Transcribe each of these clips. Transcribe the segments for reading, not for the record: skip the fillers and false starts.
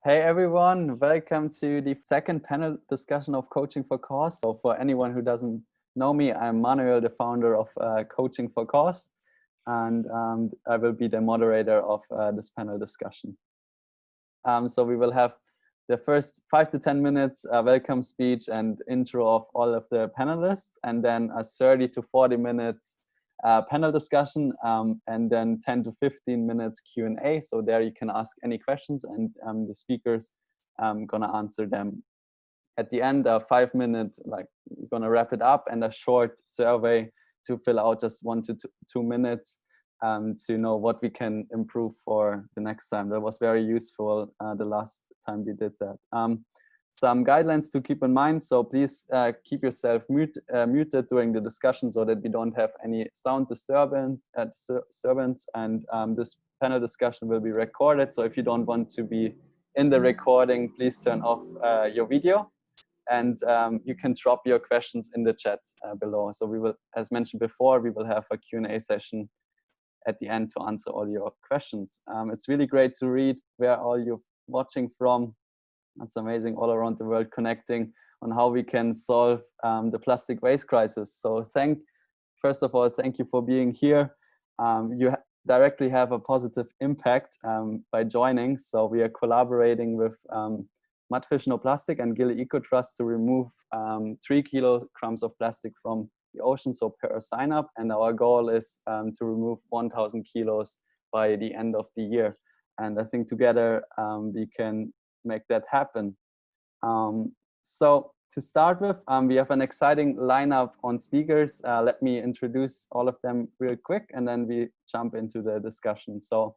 Hey everyone, welcome to the second panel discussion of Coaching for Cause. So for anyone who doesn't know me, I'm Manuel, the founder of Coaching for Cause, and I will be the moderator of this panel discussion. So we will have the first 5 to 10 minutes welcome speech and intro of all of the panelists, and then a 30 to 40 minutes panel discussion, and then 10 to 15 minutes Q&A. So there you can ask any questions, and the speakers gonna answer them. At the end, 5 minutes, like we're gonna wrap it up, and a short survey to fill out, just 1 to 2 minutes, to know what we can improve for the next time. That was very useful the last time we did that. Some guidelines to keep in mind. So please keep yourself muted during the discussion so that we don't have any sound disturbance. And this panel discussion will be recorded. So if you don't want to be in the recording, please turn off your video. And you can drop your questions in the chat below. So we will, as mentioned before, we will have a Q&A session at the end to answer all your questions. It's really great to read where all you're watching from. It's amazing, all around the world, connecting on how we can solve the plastic waste crisis. So first of all, thank you for being here. You directly have a positive impact by joining. So we are collaborating with Mudfish No Plastic and Gilly Eco Trust to remove 3 kilograms of plastic from the ocean, so per sign up. And our goal is to remove 1,000 kilos by the end of the year. And I think together we can make that happen. So to start with, we have an exciting lineup on speakers. Let me introduce all of them real quick, and then we jump into the discussion. So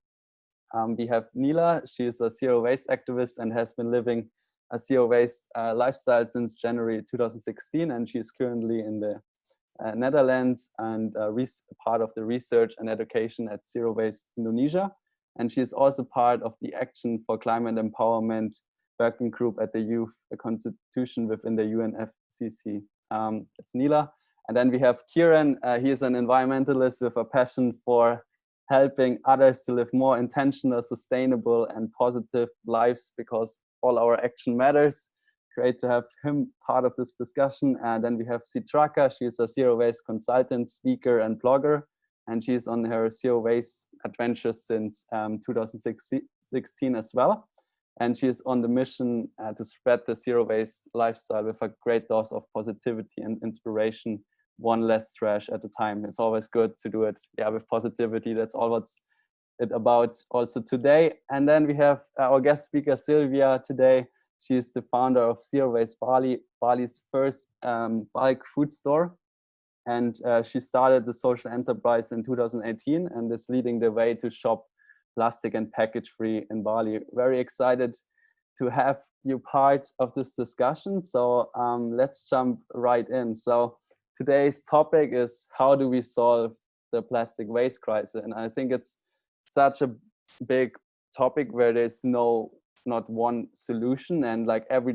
we have Nila. She is a zero waste activist and has been living a zero waste lifestyle since January 2016, and she is currently in the Netherlands and part of the research and education at Zero Waste Indonesia. And she is also part of the Action for Climate Empowerment working group at the Youth Constitution within the UNFCCC. It's Nila. And then we have Kieran. He is an environmentalist with a passion for helping others to live more intentional, sustainable, and positive lives, because all our action matters. Great to have him part of this discussion. And then we have Citraka. She is a zero waste consultant, speaker, and blogger. And she's on her zero waste adventures since 2016 as well. And she is on the mission to spread the zero waste lifestyle with a great dose of positivity and inspiration, one less trash at a time. It's always good to do it, with positivity. That's all what's it about also today. And then we have our guest speaker, Sylvia, today. She's the founder of Zero Waste Bali, Bali's first bulk food store. And she started the social enterprise in 2018 and is leading the way to shop plastic and package free in Bali. Very excited to have you part of this discussion. So let's jump right in. So today's topic is, how do we solve the plastic waste crisis? And I think it's such a big topic where there's not one solution. And like every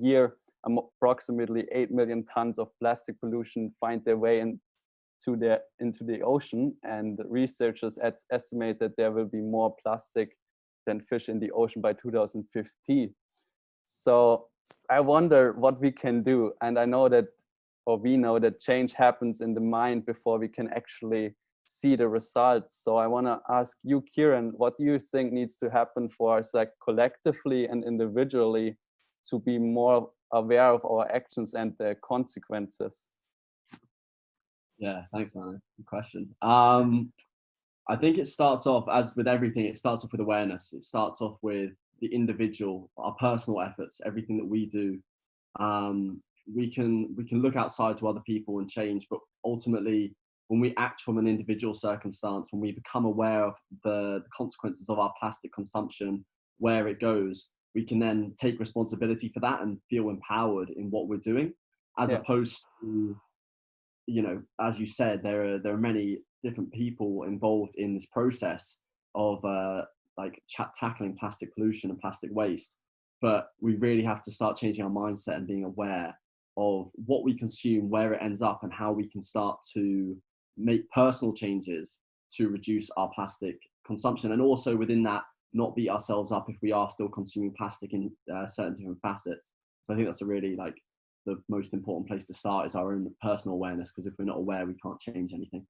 year, approximately 8 million tons of plastic pollution find their way into the ocean, and researchers estimate that there will be more plastic than fish in the ocean by 2050. So I wonder what we can do, and we know that change happens in the mind before we can actually see the results. So I want to ask you, Kieran, what do you think needs to happen for us, like collectively and individually, to be more aware of our actions and their consequences? Yeah, thanks, man. Good question. I think it starts off, as with everything, it starts off with awareness. It starts off with the individual, our personal efforts, everything that we do. We can look outside to other people and change, but ultimately, when we act from an individual circumstance, when we become aware of the consequences of our plastic consumption, where it goes, we can then take responsibility for that and feel empowered in what we're doing, as opposed to, as you said, there are many different people involved in this process of tackling plastic pollution and plastic waste. But we really have to start changing our mindset and being aware of what we consume, where it ends up, and how we can start to make personal changes to reduce our plastic consumption. And also within that, not beat ourselves up if we are still consuming plastic in certain different facets. So I think that's a really like the most important place to start is our own personal awareness, because if we're not aware, we can't change anything.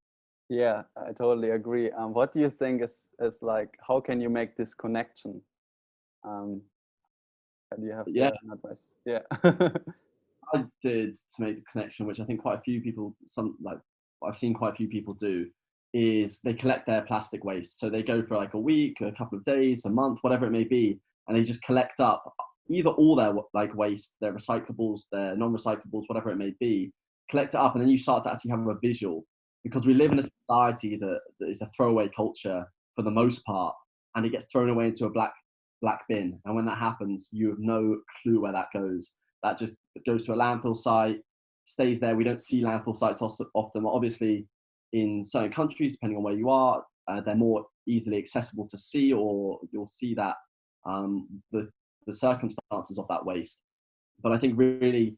Yeah, I totally agree. What do you think is like, how can you make this connection? Do you have an advice? Yeah. I did to make the connection, which I think quite a few people, I've seen quite a few people do, is they collect their plastic waste. So they go for like a week, a couple of days, a month, whatever it may be, and they just collect up either all their like waste, their recyclables, their non-recyclables, whatever it may be, collect it up, and then you start to actually have a visual, because we live in a society that is a throwaway culture for the most part, and it gets thrown away into a black bin. And when that happens, you have no clue where that goes. That just goes to a landfill site, stays there. We don't see landfill sites often. Obviously, in certain countries, depending on where you are, they're more easily accessible to see, or you'll see that the circumstances of that waste. But I think really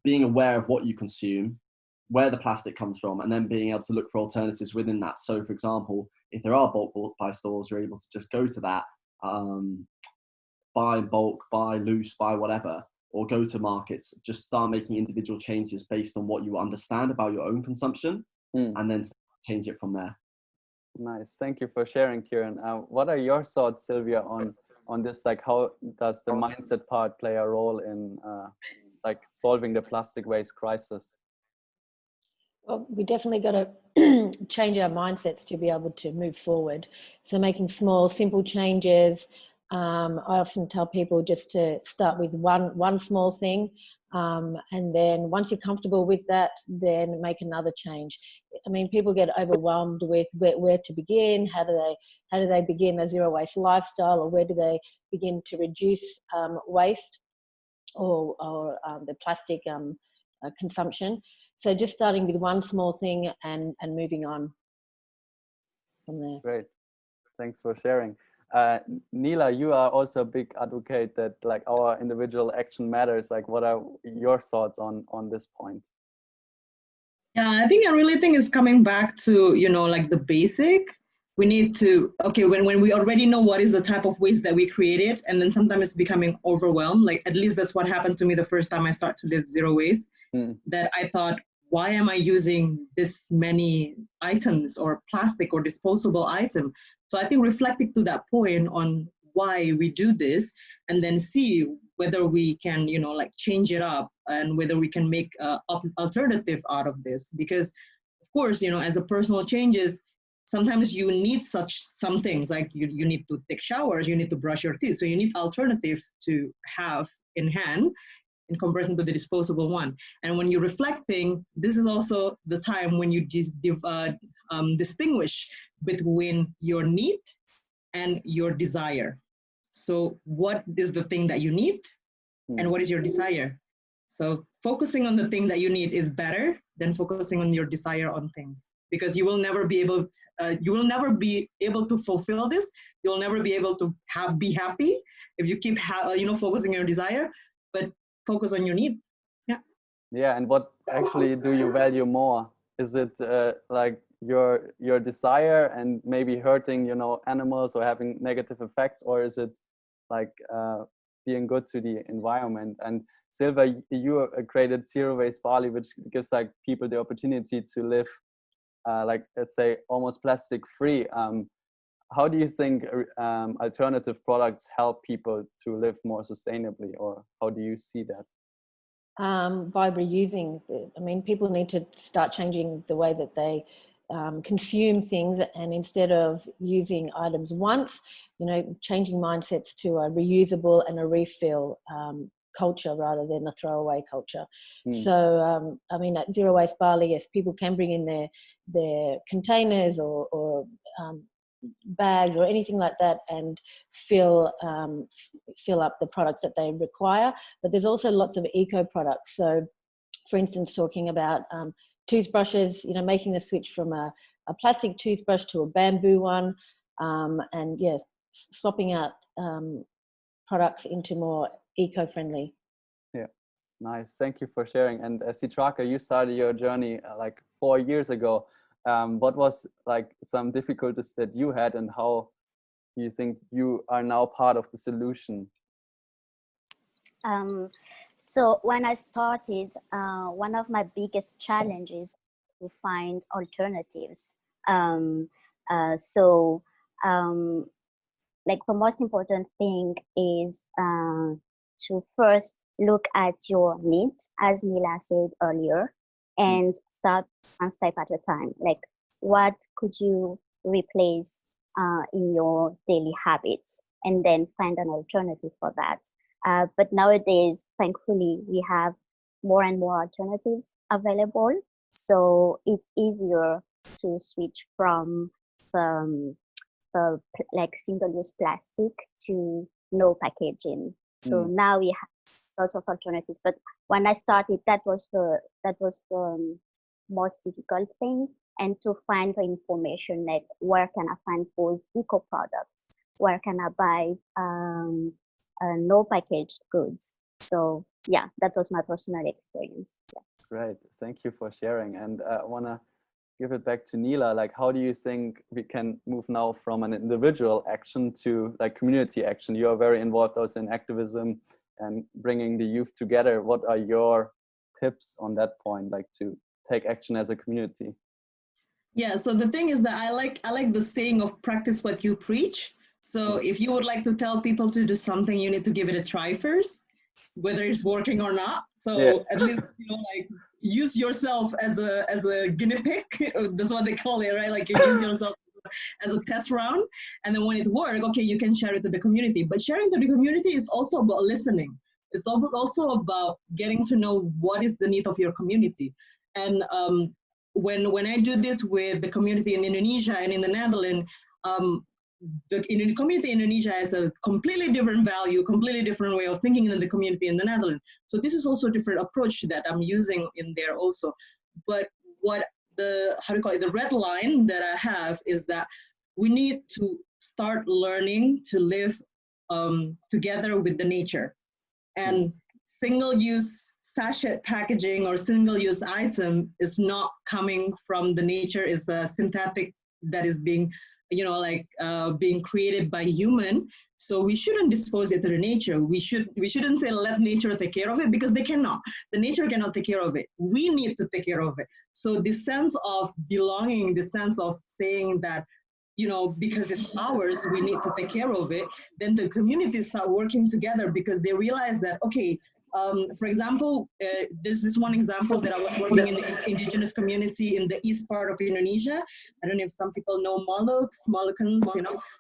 being aware of what you consume, where the plastic comes from, and then being able to look for alternatives within that. So, for example, if there are bulk buy stores, you're able to just go to that, buy in bulk, buy loose, buy whatever, or go to markets, just start making individual changes based on what you understand about your own consumption, and then change it from there. Nice. Thank you for sharing, Kieran. What are your thoughts, Sylvia, on this? Like, how does the mindset part play a role in like solving the plastic waste crisis? Well, we definitely got to change our mindsets to be able to move forward. So making small, simple changes. I often tell people just to start with one small thing, and then once you're comfortable with that, then make another change. I mean, people get overwhelmed with where to begin. How do they begin a zero waste lifestyle, or where do they begin to reduce waste or the plastic consumption? So just starting with one small thing and moving on from there. Great. Thanks for sharing. Neela, you are also a big advocate that like our individual action matters. Like, what are your thoughts on this point? Yeah, I really think it's coming back to, like the basic. We need to, when we already know what is the type of waste that we created, and then sometimes it's becoming overwhelmed. Like, at least that's what happened to me the first time I started to live zero waste, that I thought, why am I using this many items or plastic or disposable item? So I think reflecting to that point on why we do this, and then see whether we can, like change it up, and whether we can make an alternative out of this. Because of course, as a personal changes, sometimes you need some things, like you need to take showers, you need to brush your teeth. So you need alternative to have in hand in comparison to the disposable one. And when you're reflecting, this is also the time when you distinguish between your need and your desire. So what is the thing that you need, and what is your desire? So focusing on the thing that you need is better than focusing on your desire on things, because you will never be able to fulfill this. You'll never be able to be happy if you keep focusing on your desire, but focus on your need. Yeah. And what actually do you value more? Is it like your desire and maybe hurting animals or having negative effects, or is it like being good to the environment? And Silva, you created Zero Waste Bali, which gives like people the opportunity to live like, let's say, almost plastic free. How do you think alternative products help people to live more sustainably, or how do you see that? By reusing. I mean, people need to start changing the way that they consume things, and instead of using items once, changing mindsets to a reusable and a refill culture rather than a throwaway culture. So, I mean, at Zero Waste Bali, yes, people can bring in their containers or bags or anything like that and fill up the products that they require. But there's also lots of eco products. So, for instance, talking about toothbrushes, making the switch from a plastic toothbrush to a bamboo one, and yeah, swapping out products into more eco-friendly. Yeah, nice. Thank you for sharing. And Sitraka, you started your journey like 4 years ago. What was like some difficulties that you had, and how you think you are now part of the solution? So when I started, one of my biggest challenges to find alternatives. Like the most important thing is to first look at your needs, as Mila said earlier, and start one step at a time. Like, what could you replace in your daily habits, and then find an alternative for that. But nowadays, thankfully, we have more and more alternatives available. So it's easier to switch from like single-use plastic to no packaging. So now we have lots of alternatives. But when I started, that was the most difficult thing. And to find the information, like where can I find those eco products? Where can I buy no packaged goods? So yeah, that was my personal experience. Yeah. Great, thank you for sharing. And I want to give it back to Nila. Like, how do you think we can move now from an individual action to like community action? You are very involved also in activism and bringing the youth together. What are your tips on that point, like to take action as a community? Yeah, so the thing is that I like the saying of practice what you preach. So if you would like to tell people to do something, you need to give it a try first, whether it's working or not. So at least, like use yourself as a guinea pig. That's what they call it, right? Like you use yourself as a test round. And then when it works, okay, you can share it to the community. But sharing to the community is also about listening. It's also about getting to know what is the need of your community. And when I do this with the community in Indonesia and in the Netherlands, the community in Indonesia has a completely different value, completely different way of thinking than the community in the Netherlands. So this is also a different approach that I'm using in there also. But what the red line that I have is that we need to start learning to live together with the nature. And single-use sachet packaging or single-use item is not coming from the nature. It's a synthetic that is being being created by human. So we shouldn't dispose it to the nature. We shouldn't say let nature take care of it, because they cannot. The nature cannot take care of it. We need to take care of it. So this sense of belonging, the sense of saying that, because it's ours, we need to take care of it. Then the communities start working together because they realize that, okay, for example, there's this one example that I was working in the indigenous community in the east part of Indonesia. I don't know if some people know Moluccans,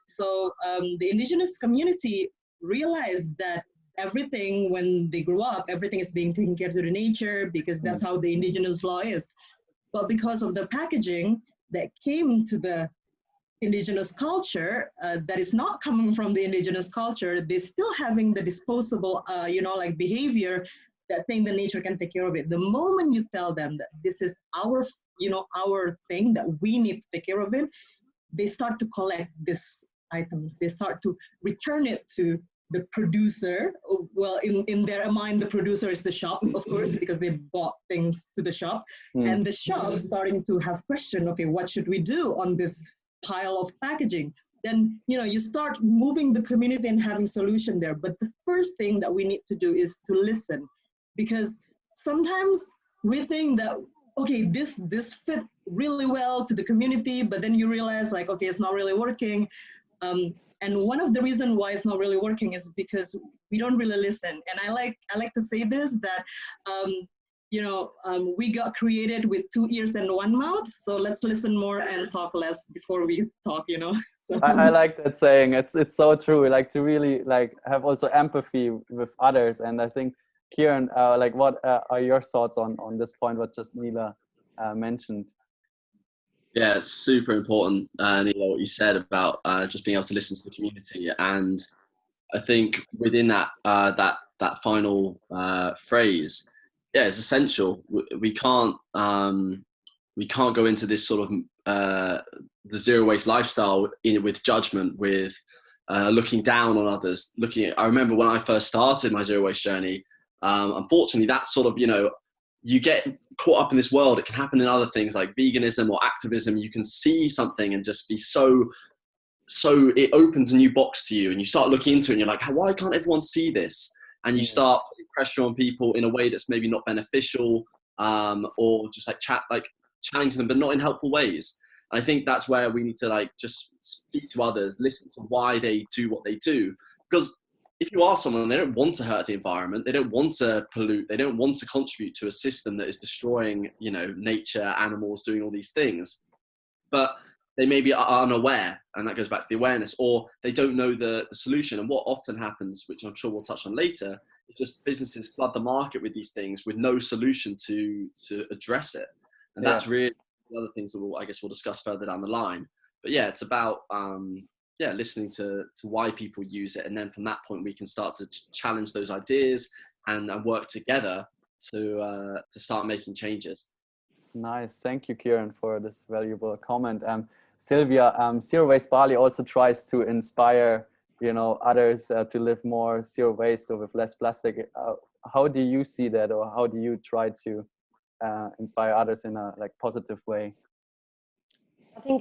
So the indigenous community realized that everything, when they grew up, everything is being taken care of to the nature, because that's how the indigenous law is. But because of the packaging that came to the indigenous culture that is not coming from the indigenous culture, they're still having the disposable, behavior that think the nature can take care of it. The moment you tell them that this is our thing, that we need to take care of it, they start to collect these items. They start to return it to the producer. Well, in their mind, the producer is the shop, of course, because they bought things to the shop. And the shop starting to have question, okay, what should we do on this pile of packaging? Then you start moving the community and having solution there. But the first thing that we need to do is to listen, because sometimes we think that, okay, this fit really well to the community, but then you realize like, okay, it's not really working. And one of the reasons why it's not really working is because we don't really listen. And I like to say this, that we got created with 2 ears and 1 mouth. So let's listen more and talk less before we talk, So. I like that saying. It's so true. We like to really have also empathy with others. And I think, Kieran, what are your thoughts on this point, what just Nila mentioned? Yeah, it's super important, Nila, what you said about just being able to listen to the community. And I think within that that final phrase, yeah, it's essential. We can't go into this sort of the zero waste lifestyle with judgment, with looking down on others. I remember when I first started my zero waste journey. Unfortunately, that's sort of you get caught up in this world. It can happen in other things like veganism or activism. You can see something and just be so so it opens a new box to you, and you start looking into it, and you're like, why can't everyone see this? And you start putting pressure on people in a way that's maybe not beneficial, or just like challenging them, but not in helpful ways. And I think that's where we need to like just speak to others, listen to why they do what they do. Because if you ask someone, they don't want to hurt the environment, they don't want to pollute, they don't want to contribute to a system that is destroying, you know, nature, animals, doing all these things. But they maybe are unaware, and that goes back to the awareness, or they don't know the solution. And what often happens, which I'm sure we'll touch on later, is just businesses flood the market with these things with no solution to address it. And that's really the other things that we'll discuss further down the line. But yeah, it's about listening to why people use it, and then from that point we can start to challenge those ideas and work together to start making changes. Nice, thank you, Kieran, for this valuable comment. Sylvia, Zero Waste Bali also tries to inspire, you know, others to live more zero waste or with less plastic. How do you see that, or how do you try to inspire others in a like positive way? I think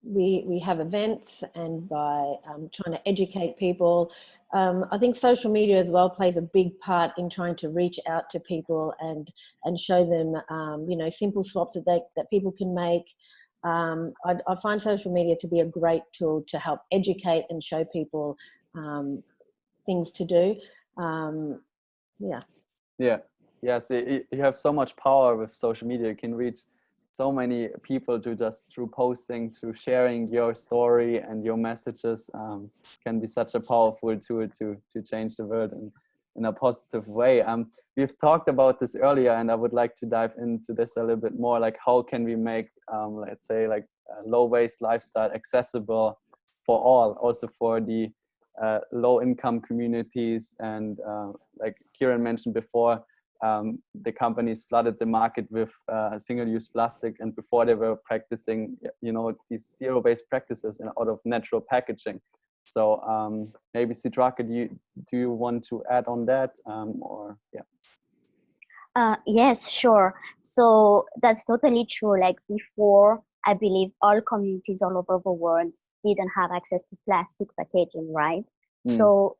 we have events, and by trying to educate people, I think social media as well plays a big part in trying to reach out to people and show them you know, simple swaps that people can make. I find social media to be a great tool to help educate and show people things to do. Yes, you have so much power with social media. You can reach so many people just through posting, through sharing your story and your messages. Can be such a powerful tool to change the world in a positive way. We've talked about this earlier, and I would like to dive into this a little bit more. Like, how can we make, let's say, like a low waste lifestyle accessible for all, also for the low income communities? And like Kieran mentioned before, the companies flooded the market with single-use plastic, and before they were practicing, you know, these zero-waste practices out of natural packaging. So maybe Sidraka, do you want to add on that, or yeah? Yes, sure. So that's totally true. Like before, I believe all communities all over the world didn't have access to plastic packaging, right? So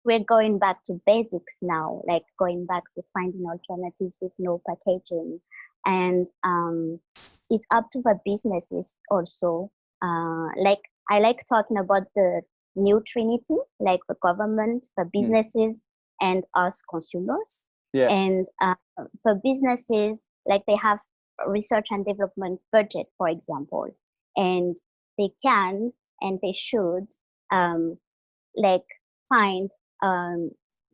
we're going back to basics now, like going back to finding alternatives with no packaging. And it's up to the businesses also. Like I like talking about the new trinity, like the government, the businesses, and us consumers. Yeah. And for businesses, like they have research and development budget, for example, and they can and they should like find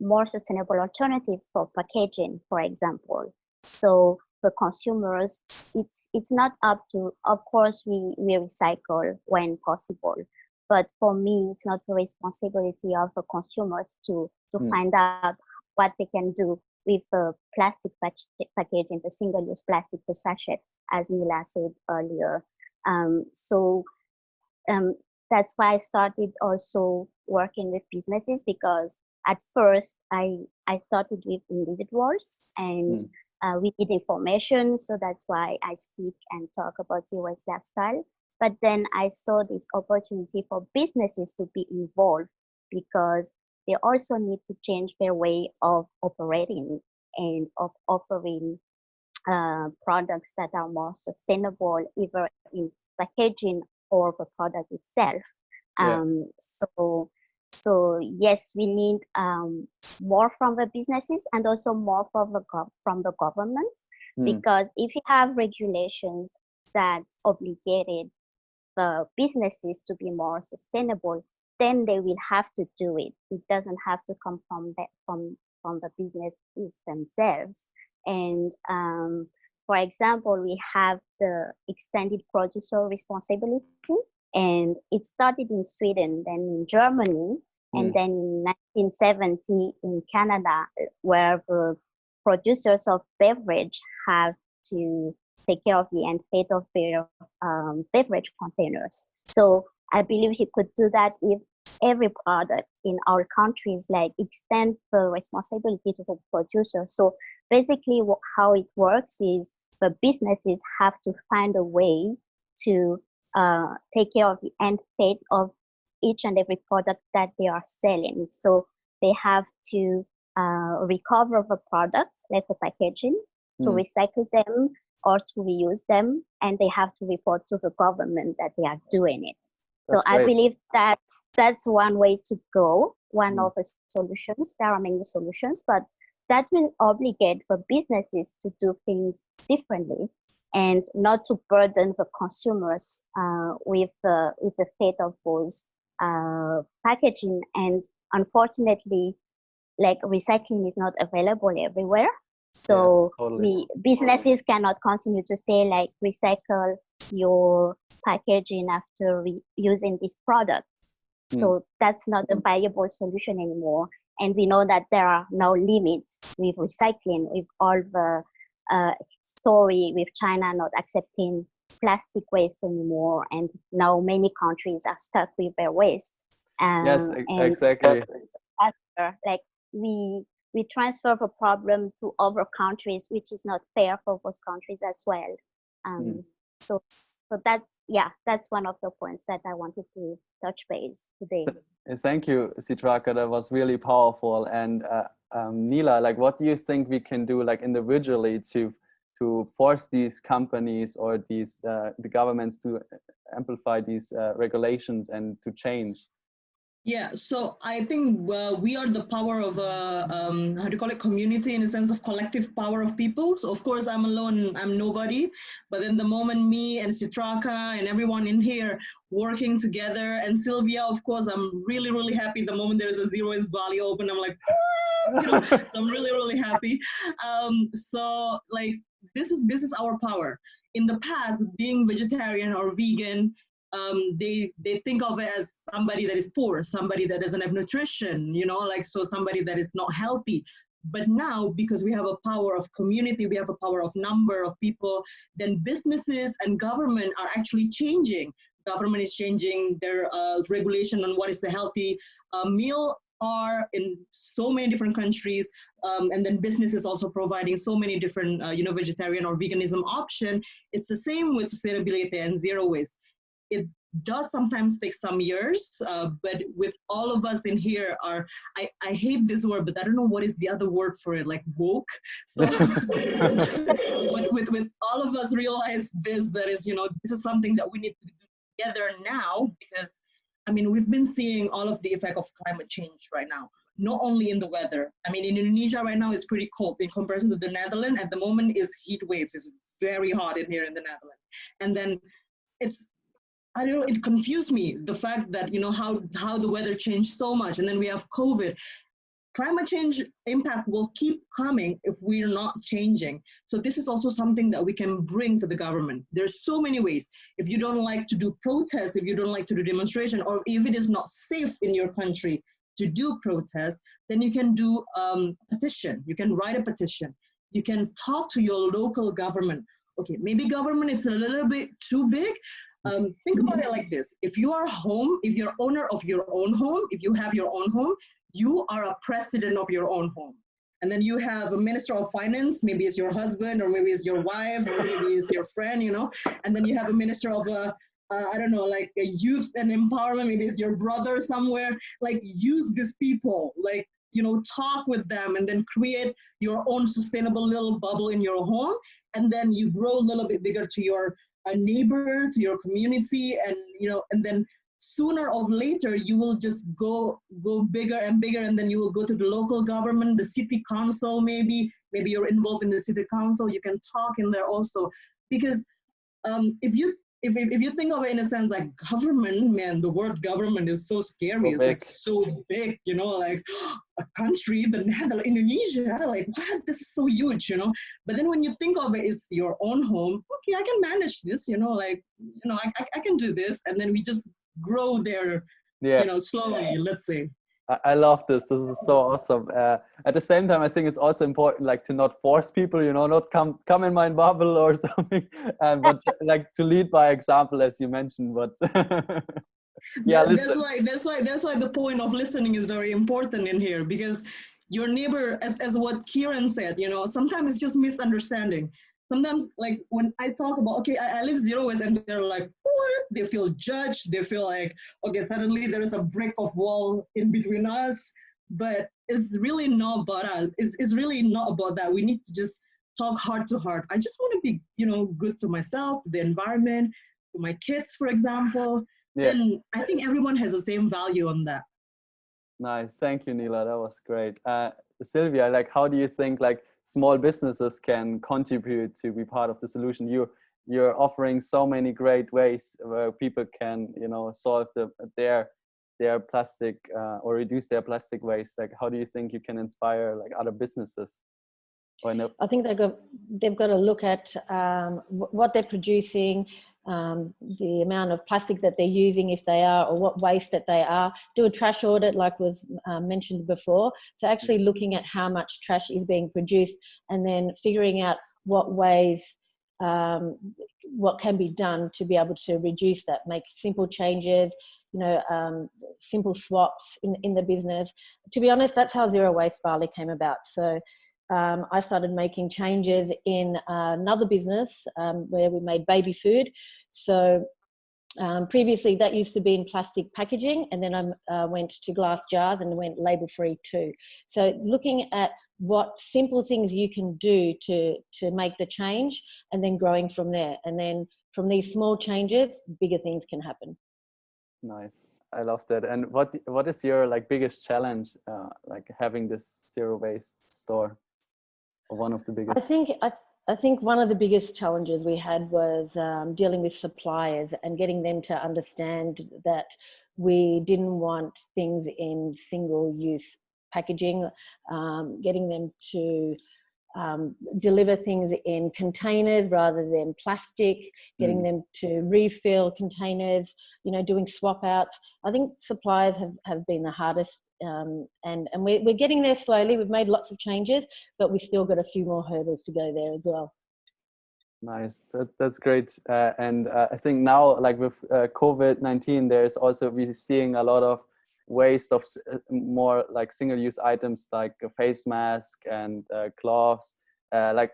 more sustainable alternatives for packaging, for example. So for consumers, it's not up to, of course, we recycle when possible, but for me, it's not the responsibility of the consumers to find out what they can do with the plastic packaging, the single-use plastic, the sachet, as Mila said earlier. That's why I started also working with businesses, because at first I started with individuals, and we need information. So that's why I speak and talk about zero waste lifestyle. But then I saw this opportunity for businesses to be involved, because they also need to change their way of operating and of offering products that are more sustainable, either in packaging or the product itself. So yes, we need more from the businesses, and also more from the government, because if you have regulations that obligated the businesses to be more sustainable, then they will have to do it. It doesn't have to come from the businesses themselves. And for example, we have the extended producer responsibility, and it started in Sweden, then in Germany, and then in 1970 in Canada, where the producers of beverage have to take care of the end fate of their beverage containers. So I believe you could do that with every product in our countries, like extend the responsibility to the producer. So basically how it works is the businesses have to find a way to take care of the end state of each and every product that they are selling. So they have to recover the products, like the packaging, to recycle them or to reuse them, and they have to report to the government that they are doing it. That's so I great. believe that that's one way to go, one of the solutions. There are many solutions, but that will obligate the businesses to do things differently and not to burden the consumers with the fate of those packaging. And unfortunately, like, recycling is not available everywhere. So Yes, totally. businesses cannot continue to say, like, recycle your packaging after using this product. So that's not a viable solution anymore. And we know that there are now limits with recycling, with all the story with China not accepting plastic waste anymore. And now many countries are stuck with their waste. Yes, And exactly. like, we transfer the problem to other countries, which is not fair for those countries as well. So that, yeah, that's one of the points that I wanted to touch base today. Thank you, Sitraka. That was really powerful. And Neela, like, what do you think we can do, like, individually to force these companies or these the governments to amplify these regulations and to change? Yeah, so I think we are the power of how do you call it, community, in a sense of collective power of people. So of course I'm alone, I'm nobody, but then the moment me and Sitraka and everyone in here working together, and Sylvia, of course, I'm really, really happy the moment there's a Zero Waste Bali open, I'm like, you know, so I'm really, really happy. So like, this is our power. In the past, being vegetarian or vegan, they think of it as somebody that is poor, somebody that doesn't have nutrition, you know, like, so somebody that is not healthy. But now, because we have a power of community, we have a power of number of people, then businesses and government are actually changing. Government is changing their regulation on what is the healthy meal are in so many different countries. And then business is also providing so many different, vegetarian or veganism option. It's the same with sustainability and zero waste. It does sometimes take some years, but with all of us in here I hate this word, but I don't know what is the other word for it, like woke. So but with all of us realize this, that is, this is something that we need to do together now, because I mean, we've been seeing all of the effect of climate change right now, not only in the weather. I mean, in Indonesia right now it's pretty cold in comparison to the Netherlands. At the moment is heat wave, is very hot in here in the Netherlands. And then I don't know, it confused me, the fact that, how the weather changed so much. And then we have COVID. Climate change impact will keep coming if we're not changing. So this is also something that we can bring to the government. There's so many ways. If you don't like to do protests, if you don't like to do demonstration, or if it is not safe in your country to do protest, then you can do petition. You can write a petition. You can talk to your local government. Okay, maybe government is a little bit too big. Think about it like this. If you are home, if you're owner of your own home, if you have your own home, you are a president of your own home. And then you have a minister of finance, maybe it's your husband, or maybe it's your wife, or maybe it's your friend, and then you have a minister of I don't know, like a youth and empowerment, maybe it's your brother somewhere. Like, use these people, like, talk with them, and then create your own sustainable little bubble in your home. And then you grow a little bit bigger to your neighbor, to your community, and and then sooner or later you will just go bigger and bigger, and then you will go to the local government, the city council, maybe you're involved in the city council. You can talk in there also, because if you think of it in a sense, like, government, man, the word government is so scary. It's like so big, like a country, the Netherlands, Indonesia, like, what? This is so huge, But then when you think of it, it's your own home. Okay, I can manage this, I can do this, and then we just grow there, slowly. Let's say. I love this. This is so awesome. At the same time, I think it's also important, like, to not force people, not come in my bubble or something, but like to lead by example, as you mentioned. But yeah, that's why the point of listening is very important in here, because your neighbor, as what Kieran said, sometimes it's just misunderstanding. sometimes like when I talk about, okay, I live zero waste, and they're like, what? They feel judged. They feel like, okay, suddenly there is a brick of wall in between us. But it's really not about us. It's really not about that. We need to just talk heart to heart. I just want to be, good to myself, to the environment, to my kids, for example. Yeah. And I think everyone has the same value on that. Nice. Thank you, Neela. That was great. Sylvia, like, how do you think like small businesses can contribute to be part of the solution? You're offering so many great ways where people can, solve their plastic or reduce their plastic waste. Like, how do you think you can inspire like other businesses? I think they've got to look at what they're producing, the amount of plastic that they're using, if they are, or what waste that they are. Do a trash audit, like was mentioned before. So actually looking at how much trash is being produced, and then figuring out what ways, what can be done to be able to reduce that. Make simple changes, simple swaps in the business. To be honest, that's how Zero Waste Bali came about. So I started making changes in another business where we made baby food. So previously that used to be in plastic packaging, and then I went to glass jars and went label free too. So looking at what simple things you can do to make the change, and then growing from there. And then from these small changes, bigger things can happen. Nice. I love that. And what is your like biggest challenge, like having this zero waste store? Or one of the biggest? I think one of the biggest challenges we had was dealing with suppliers and getting them to understand that we didn't want things in single-use packaging, getting them to deliver things in containers rather than plastic, getting them to refill containers, doing swap outs. I think suppliers have been the hardest, and we're getting there slowly. We've made lots of changes, but we still got a few more hurdles to go there as well. Nice, that's great. And I think now, like with COVID-19, there's also, we're seeing a lot of waste of more like single-use items like a face mask and gloves. Like,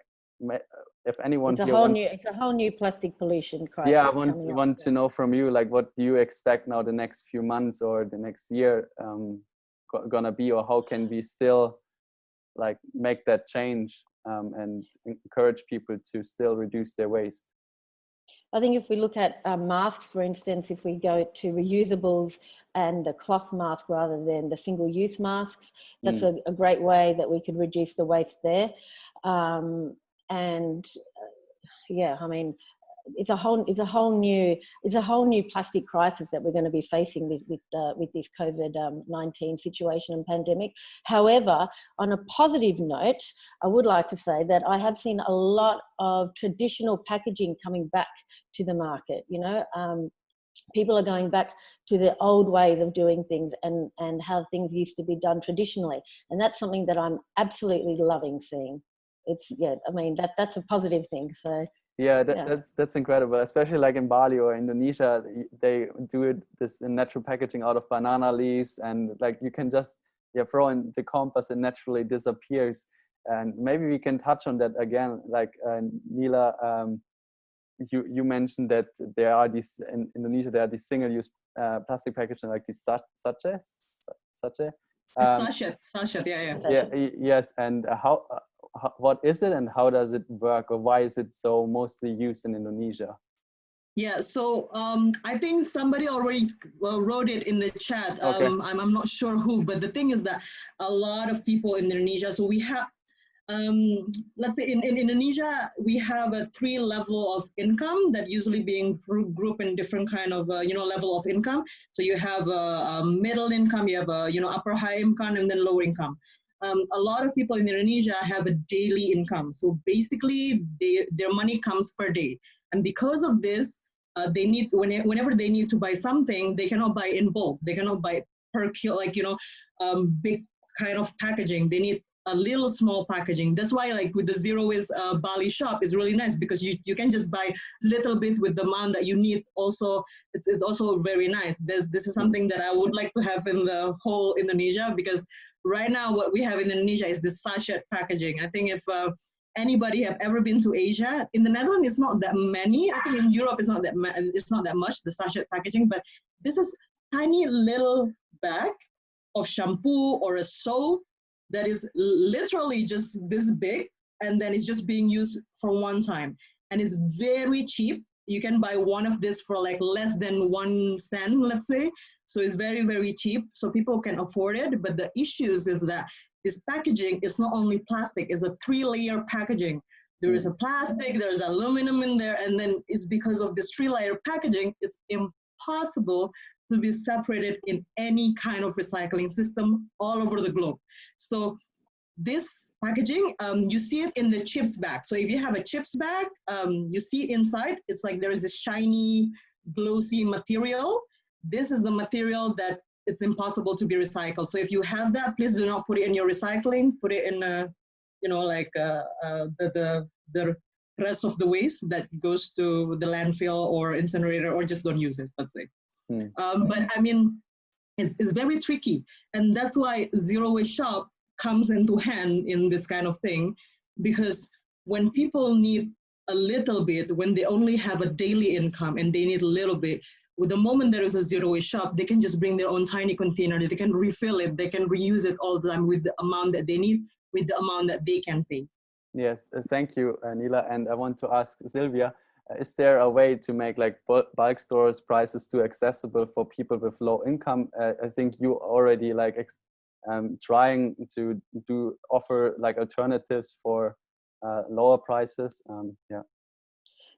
if anyone it's a whole new plastic pollution crisis. Yeah, I want to know from you, like, what do you expect now the next few months or the next year gonna be, or how can we still like make that change and encourage people to still reduce their waste? I think if we look at masks, for instance, if we go to reusables and the cloth mask rather than the single-use masks, that's a great way that we could reduce the waste there. Yeah, I mean, it's a whole new plastic crisis that we're going to be facing with this COVID-19 situation and pandemic. However, on a positive note, I would like to say that I have seen a lot of traditional packaging coming back to the market. People are going back to the old ways of doing things and how things used to be done traditionally, and that's something that I'm absolutely loving seeing. I mean, that's a positive thing. So yeah, that's incredible, especially like in Bali or Indonesia. They do this in natural packaging out of banana leaves, and like you can just throw in the compost, it naturally disappears. And maybe we can touch on that again. Like Neela, you mentioned that there are these in Indonesia, there are these single-use plastic packaging like these sachets. Sachet, yeah. Yes, and what is it and how does it work, or why is it so mostly used in Indonesia? Yeah, so I think somebody already wrote it in the chat. Okay. I'm not sure who, but the thing is that a lot of people in Indonesia, so we have, let's say in Indonesia, we have a 3 level of income that usually being grouped in different kind of, level of income. So you have a middle income, you have a, upper high income, and then lower income. A lot of people in Indonesia have a daily income. So basically their money comes per day. And because of this, they need, whenever they need to buy something, they cannot buy in bulk. They cannot buy per kilo, like, big kind of packaging. They need a little small packaging. That's why, like, with the Zero Waste Bali shop is really nice, because you can just buy little bit with the amount that you need. Also, it's also very nice. This is something that I would like to have in the whole Indonesia, because right now what we have in Indonesia is this sachet packaging. I think if anybody have ever been to Asia, in the Netherlands, it's not that many. I think in Europe, it's not that much, the sachet packaging, but this is tiny little bag of shampoo or a soap that is literally just this big, and then it's just being used for one time. And it's very cheap. You can buy one of this for like less than 1 cent, let's say. So it's very, very cheap. So people can afford it. But the issues is that this packaging is not only plastic, it's a 3-layer packaging. There is a plastic, there's aluminum in there, and then it's because of this 3-layer packaging, it's impossible to be separated in any kind of recycling system all over the globe. So this packaging, you see it in the chips bag. So if you have a chips bag, you see inside, it's like there is this shiny, glossy material. This is the material that it's impossible to be recycled. So if you have that, please do not put it in your recycling. Put it in, the rest of the waste that goes to the landfill or incinerator, or just don't use it, let's say. But I mean, it's very tricky. And that's why Zero Waste Shop comes into hand in this kind of thing, because when people need a little bit, when they only have a daily income and they need a little bit, with the moment there is a Zero Waste Shop, they can just bring their own tiny container, they can refill it, they can reuse it all the time with the amount that they need, with the amount that they can pay. Yes, thank you, Nila. And I want to ask Sylvia, is there a way to make like bulk stores prices too accessible for people with low income? I think you already like trying to offer like alternatives for lower prices.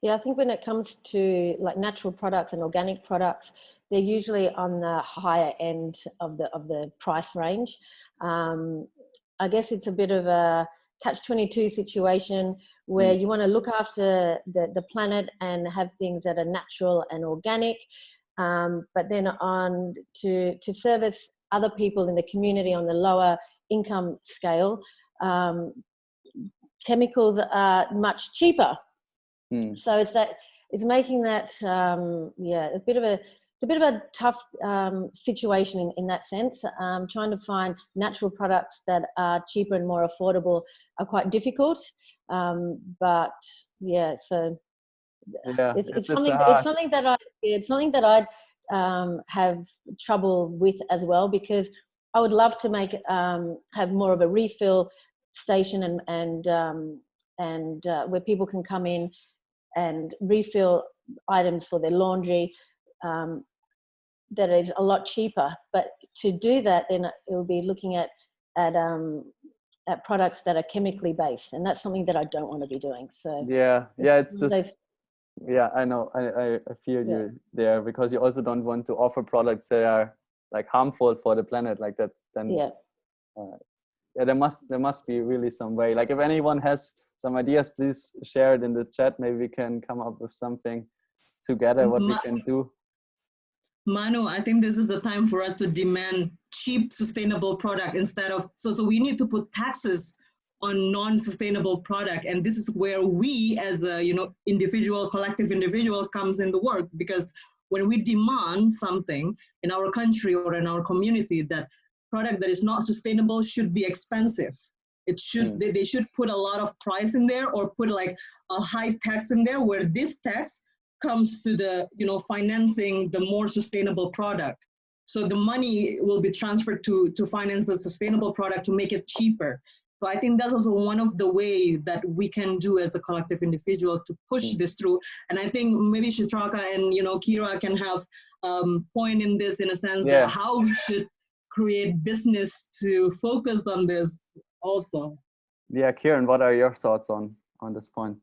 Yeah, I think when it comes to like natural products and organic products, they're usually on the higher end of the price range. I guess it's a bit of a catch-22 situation where you want to look after the planet and have things that are natural and organic, but then on to service other people in the community on the lower income scale, chemicals are much cheaper. So it's making that a bit of a tough situation in that sense. Trying to find natural products that are cheaper and more affordable are quite difficult. But yeah, so it's something that I have trouble with as well, because I would love to make have more of a refill station and where people can come in and refill items for their laundry that is a lot cheaper. But to do that, then it will be looking at products that are chemically based, and that's something that I don't want to be doing. So it's this. Yeah, I know. I feel you there, because you also don't want to offer products that are like harmful for the planet, like that. Then there must be really some way. Like if anyone has some ideas, please share it in the chat. Maybe we can come up with something together, what we can do. Manu, I think this is the time for us to demand cheap, sustainable product instead of, so we need to put taxes on non-sustainable product. And this is where we as a, collective individual comes in the work, because when we demand something in our country or in our community, that product that is not sustainable should be expensive. It should, they should put a lot of price in there, or put like a high tax in there, where this tax comes to the, financing the more sustainable product. So the money will be transferred to finance the sustainable product, to make it cheaper. So I think that's also one of the way that we can do as a collective individual to push this through. And I think maybe Chitraka and Kira can have point in this, in a sense that how we should create business to focus on this also. Yeah, Kieran, what are your thoughts on this point?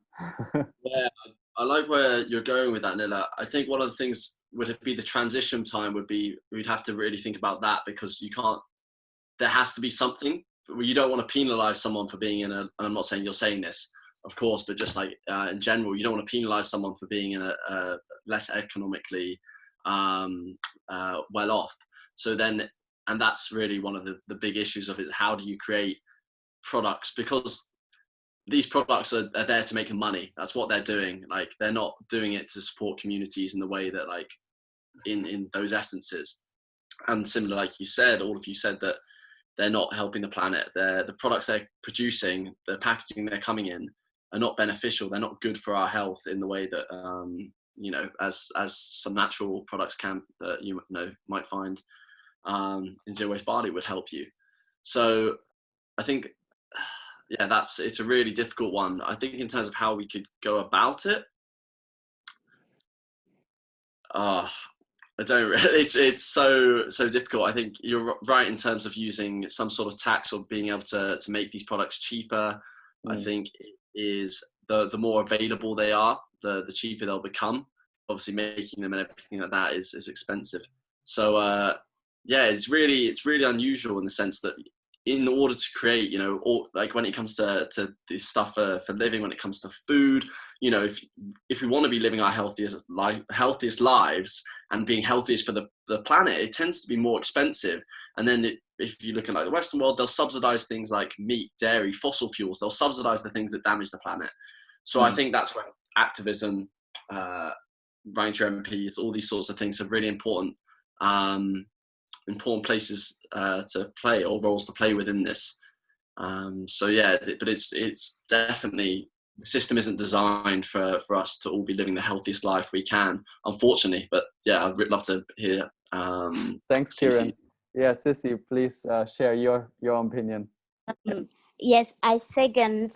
I like where you're going with that, Nila. I think one of the things would be the transition time we'd have to really think about that, because there has to be something. You don't want to penalize someone for being and I'm not saying you're saying this, of course, but just like in general, you don't want to penalize someone for being in a less economically well off. So then, and that's really one of the big issues of it, how do you create products? Because these products are there to make money. That's what they're doing. Like, they're not doing it to support communities in the way that, like, in those essences. And similar, like you said, all of you said that they're not helping the planet. The products they're producing, the packaging they're coming in, are not beneficial. They're not good for our health in the way that you know, as some natural products can, that you know might find in zero waste barley would help you. So I think, yeah, it's a really difficult one. I think in terms of how we could go about it, I don't. It's so difficult. I think you're right in terms of using some sort of tax or being able to make these products cheaper. I think it is the more available they are, the cheaper they'll become. Obviously, making them and everything like that is expensive. So yeah, it's really unusual in the sense that in order to create, you know, or like when it comes to this stuff for living, when it comes to food, you know, if we want to be living our healthiest lives and being healthiest for the planet, it tends to be more expensive. And then if you look at like the Western world, they'll subsidize things like meat, dairy, fossil fuels. They'll subsidize the things that damage the planet. So I think that's where activism, running to MPs, all these sorts of things are really important places to play, or roles to play within this. So yeah, but it's definitely, the system isn't designed for us to all be living the healthiest life we can, unfortunately. But yeah, I'd love to hear. Thanks, Kieran. Yeah, Sissy, please share your opinion. Yes, I second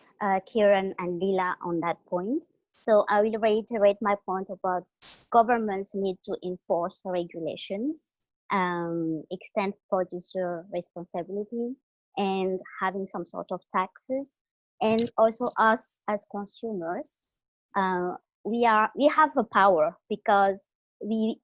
Kieran and Lila on that point. So I will reiterate my point about governments need to enforce regulations, extend producer responsibility, and having some sort of taxes. And also us as consumers, we have the power, because we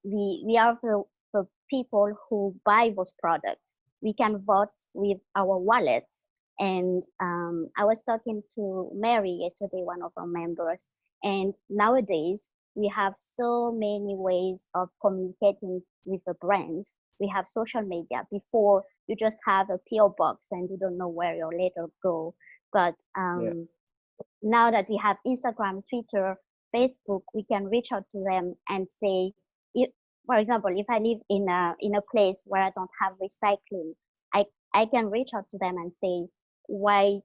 are the people who buy those products. We can vote with our wallets. And I was talking to Mary yesterday, one of our members, and nowadays we have so many ways of communicating with the brands. We have social media. Before, you just have a PO box and you don't know where your letter go. But now that we have Instagram, Twitter, Facebook, we can reach out to them and say, for example, if I live in a place where I don't have recycling, I can reach out to them and say, why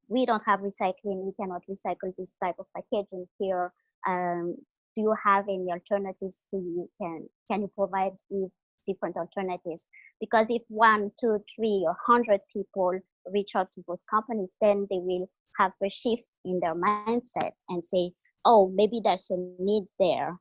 we don't have recycling, we cannot recycle this type of packaging here. Do you have any alternatives can you provide with different alternatives? Because if 1, 2, 3, or 100 people reach out to those companies, then they will have a shift in their mindset and say, oh, maybe there's a need there.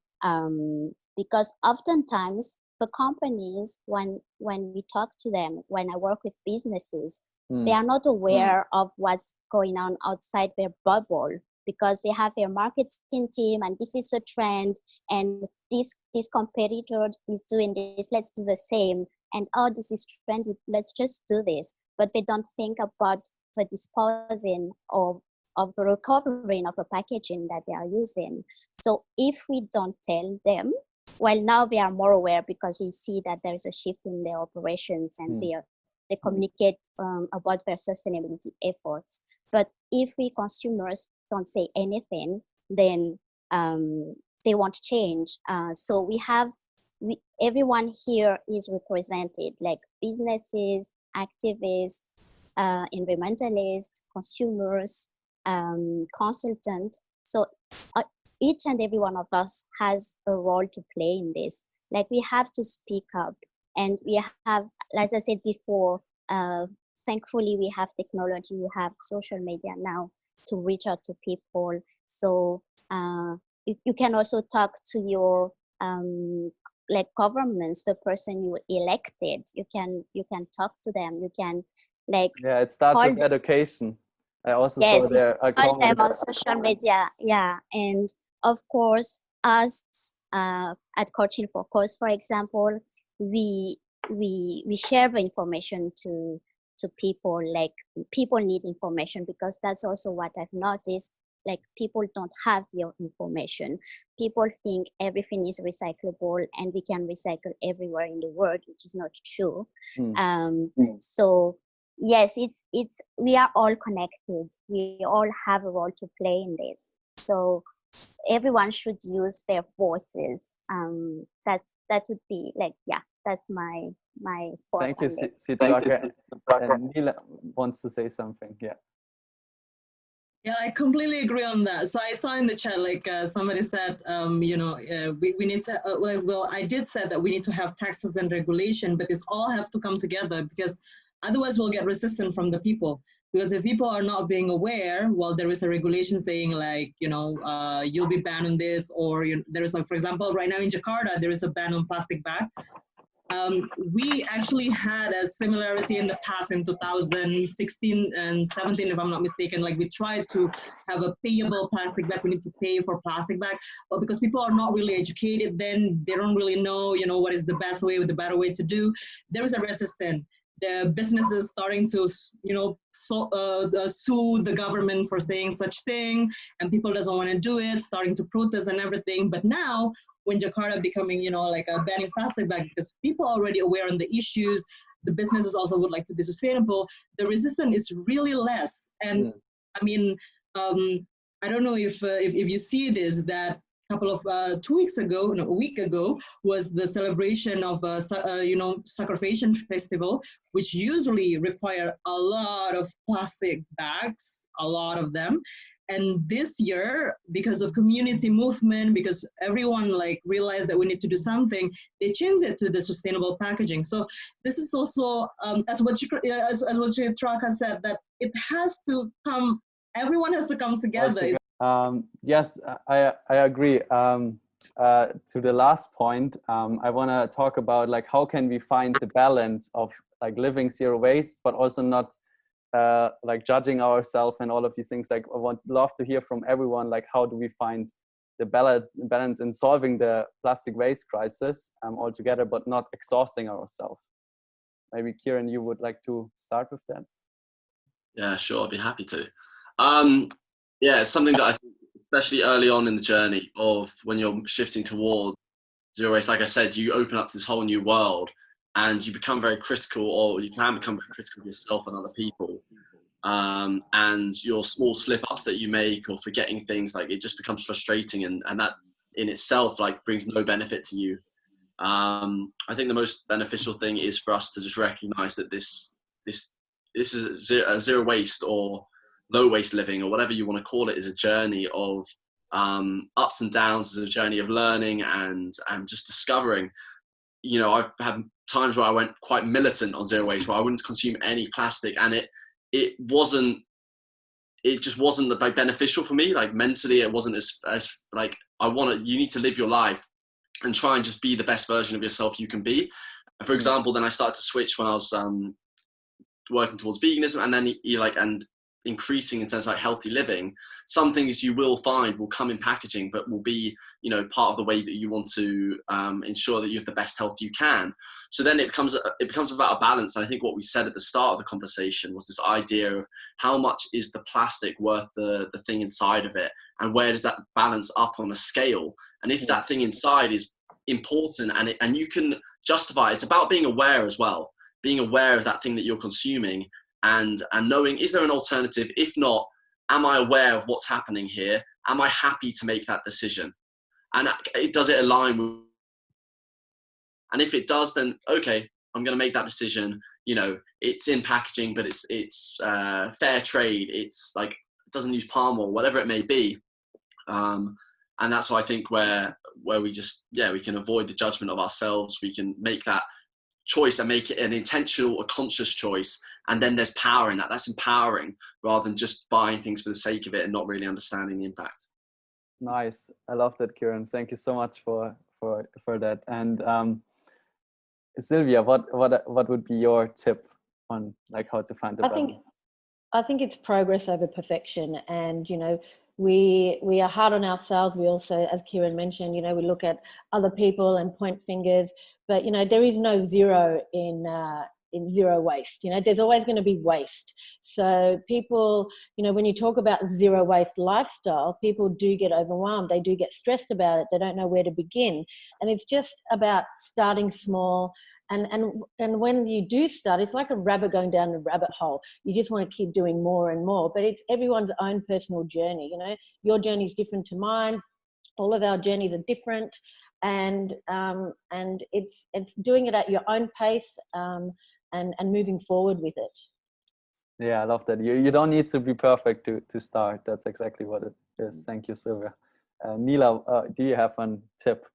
Because oftentimes the companies, when we talk to them, when I work with businesses, they are not aware of what's going on outside their bubble, because they have their marketing team and this is the trend, and this competitor is doing this, let's do the same, and oh, this is trendy, let's just do this. But they don't think about the disposing of the recovering of the packaging that they are using. So if we don't tell them, well, now they are more aware because we see that there is a shift in their operations and they communicate about their sustainability efforts. But if we consumers don't say anything, then they won't change. So everyone here is represented, like businesses, activists, environmentalists, consumers, consultants. So each and every one of us has a role to play in this. Like, we have to speak up. And we have, as I said before, thankfully we have technology, we have social media now to reach out to people. So you can also talk to your like governments, the person you elected. You can talk to them. You can it starts with education. I also saw their call them on social media. Yeah, and of course, us at Coaching for Cause, for example, we share the information to people. Like, people need information, because that's also what I've noticed. Like, people don't have your information. People think everything is recyclable and we can recycle everywhere in the world, which is not true. So yes, it's we are all connected. We all have a role to play in this. So everyone should use their voices. That would be that's my thought Thank you, on this. Sitraka. And Neela wants to say something. Yeah. Yeah, I completely agree on that. So I saw in the chat, like somebody said, we need to, well, I did say that we need to have taxes and regulation, but this all has to come together, because otherwise we'll get resistance from the people. Because if people are not being aware, well, there is a regulation saying like, you'll be banned on this, or there is, like, for example, right now in Jakarta, there is a ban on plastic bag. We actually had a similarity in the past in 2016 and 17, if I'm not mistaken. Like, we tried to have a payable plastic bag. We need to pay for plastic bag, but because people are not really educated, then they don't really know, what is the best way or the better way to do. There is a resistance. The businesses starting to, sue the government for saying such thing, and people doesn't want to do it, starting to protest and everything. But now, when Jakarta becoming, like a banning plastic bag, because people are already aware on the issues, the businesses also would like to be sustainable, the resistance is really less. And I mean, I don't know if you see this, that couple of a week ago was the celebration of sacrifice festival, which usually require a lot of plastic bags, a lot of them. And this year, because of community movement, because everyone like realized that we need to do something, they changed it to the sustainable packaging. So this is also, as what Traka said, that it has to come, everyone has to come together. Yes, I agree. To the last point, I want to talk about like how can we find the balance of like living zero waste, but also not like judging ourselves and all of these things. Like, I love to hear from everyone, like how do we find the balance in solving the plastic waste crisis altogether, but not exhausting ourselves. Maybe Kieran, you would like to start with that? Yeah, sure, I'd be happy to. Yeah, it's something that I think, especially early on in the journey of when you're shifting towards zero waste, like I said, you open up to this whole new world and you become very critical, or you can become very critical of yourself and other people. And your small slip-ups that you make or forgetting things, like it just becomes frustrating, and that in itself like brings no benefit to you. I think the most beneficial thing is for us to just recognize that this is a zero waste or low waste living, or whatever you want to call it, is a journey of ups and downs, is a journey of learning and just discovering. I've had times where I went quite militant on zero waste, where I wouldn't consume any plastic, and it just wasn't like beneficial for me. Like mentally, it wasn't as like you need to live your life and try and just be the best version of yourself you can be. For example, then I started to switch when I was working towards veganism, and then and increasing in terms of like healthy living. Some things you will find will come in packaging, but will be part of the way that you want to ensure that you have the best health you can. So then it becomes about a balance. And I think what we said at the start of the conversation was this idea of how much is the plastic worth the thing inside of it, and where does that balance up on a scale. And if that thing inside is important and you can justify it, it's about being aware as well, being aware of that thing that you're consuming, and knowing, is there an alternative? If not, am I aware of what's happening here? Am I happy to make that decision? And does it align with? And if it does, then okay, I'm going to make that decision. It's in packaging, but it's fair trade. It's like, it doesn't use palm oil, whatever it may be. And that's why I think where we just, we can avoid the judgment of ourselves. We can make that choice and make it an intentional, a conscious choice. And then there's power in that. That's empowering, rather than just buying things for the sake of it and not really understanding the impact. Nice. I love that, Kieran. Thank you so much for that. And Sylvia, what would be your tip on like how to find the balance? I think it's progress over perfection. And, we are hard on ourselves. We also, as Kieran mentioned, we look at other people and point fingers, but, there is no zero in zero waste. There's always going to be waste. So people, when you talk about zero waste lifestyle, people do get overwhelmed. They do get stressed about it. They don't know where to begin. And it's just about starting small. And when you do start, it's like a rabbit going down a rabbit hole. You just want to keep doing more and more, but it's everyone's own personal journey. Your journey is different to mine. All of our journeys are different. and it's doing it at your own pace, and moving forward with it. Yeah, I love that. You don't need to be perfect to start. That's exactly what it is. Thank you, Sylvia. Neela, do you have a tip?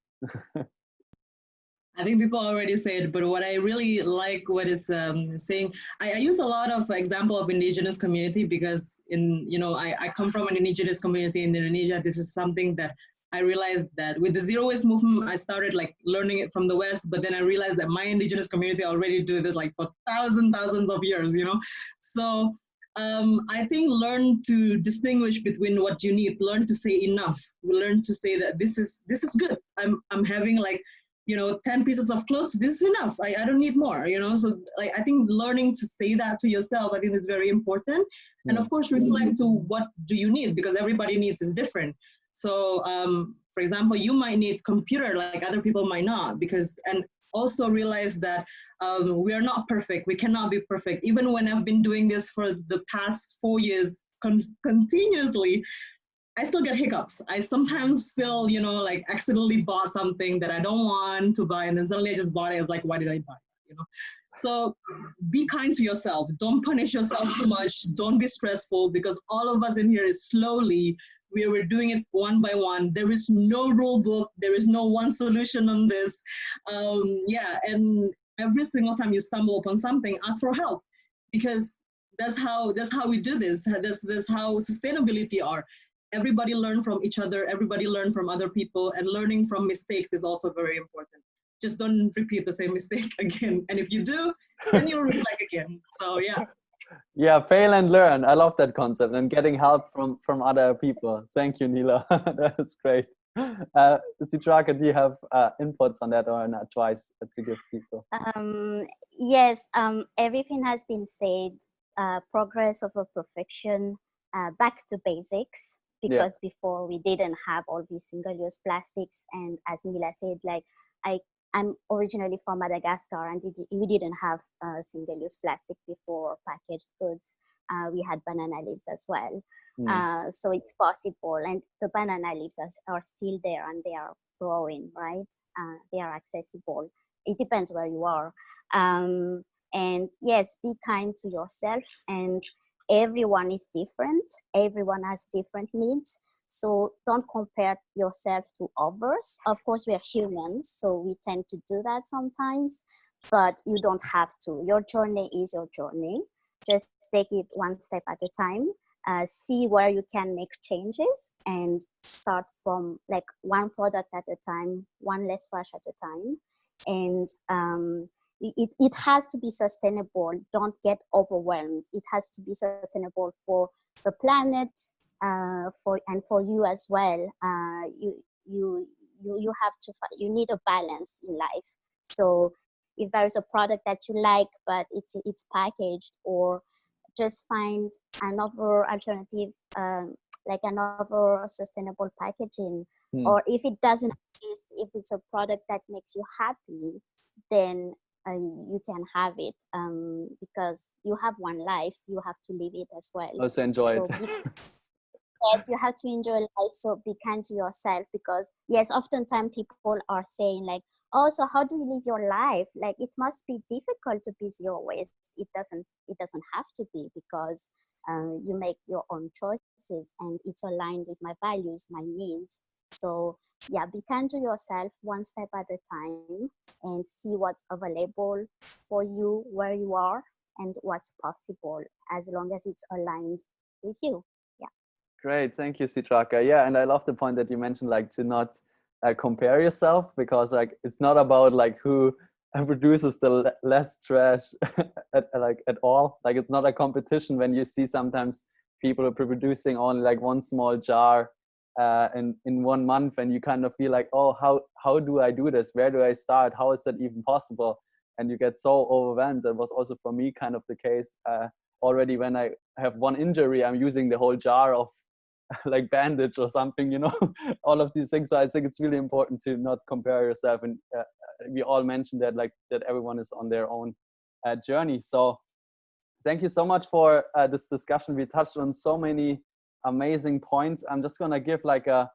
I think people already said, but what I really like what it's saying, I use a lot of example of indigenous community because I come from an indigenous community in Indonesia. This is something that I realized that with the zero waste movement, I started like learning it from the West, but then I realized that my indigenous community already do this like for thousands of years, So I think learn to distinguish between what you need, learn to say enough, learn to say that this is good. I'm having like 10 pieces of clothes, this is enough. I don't need more, So like, I think learning to say that to yourself, I think is very important. And of course, reflect to what do you need, because everybody needs is different. So for example, you might need computer like other people might not, and also realize that we are not perfect. We cannot be perfect. Even when I've been doing this for the past 4 years continuously, I still get hiccups. I sometimes still, like accidentally bought something that I don't want to buy. And then suddenly I just bought it. It's like, why did I buy it? So be kind to yourself. Don't punish yourself too much. Don't be stressful, because all of us in here is slowly, we're doing it one by one. There is no rule book. There is no one solution on this. And every single time you stumble upon something, ask for help, because that's how we do this. That's how sustainability are. Everybody learn from each other. Everybody learn from other people, and learning from mistakes is also very important. Just don't repeat the same mistake again. And if you do, then you'll reflect again. So yeah. Yeah, fail and learn. I love that concept, and getting help from other people. Thank you, Neela. That's great. Sitraka, do you have inputs on that or an advice to give people? Yes, everything has been said. Progress over perfection. Back to basics, because before we didn't have all these single-use plastics, and as Neela said, like I'm originally from Madagascar, and we didn't have single-use plastic before packaged goods. We had banana leaves as well. So it's possible, and the banana leaves are still there, and they are growing, right? They are accessible. It depends where you are. And yes, be kind to yourself, and everyone is different. Everyone has different needs. So don't compare yourself to others. Of course, we are humans, so we tend to do that sometimes, but you don't have to. Your journey is your journey. Just take it one step at a time. See where you can make changes, and start from like one product at a time, one less trash at a time. And it has to be sustainable. Don't get overwhelmed. It has to be sustainable for the planet, for you as well. You have to, you need a balance in life. So if there is a product that you like, but it's packaged, or just find another alternative, like another sustainable packaging. Or if it doesn't exist, if it's a product that makes you happy, then you can have it, because you have one life. You have to live it as well. Also enjoy it. Yes, you have to enjoy life. So be kind to yourself, because yes, oftentimes people are saying like, oh, so how do you live your life? Like, it must be difficult to be zero waste. It doesn't have to be, because you make your own choices, and it's aligned with my values, my needs. So yeah, be kind to yourself, one step at a time, and see what's available for you, where you are, and what's possible, as long as it's aligned with you. Yeah. Great, thank you, Sitraka. Yeah, and I love the point that you mentioned, like, to not compare yourself, because like it's not about like who produces the less trash at all. Like, it's not a competition when you see sometimes people are producing only like one small jar in 1 month, and you kind of feel like, oh, how do I do this? Where do I start? How is that even possible? And you get so overwhelmed. That was also for me kind of the case. Already when I have one injury, I'm using the whole jar of like bandage or something, all of these things. So I think it's really important to not compare yourself. And we all mentioned that, like, that everyone is on their own journey. So thank you so much for this discussion. We touched on so many amazing points. I'm just going to give like a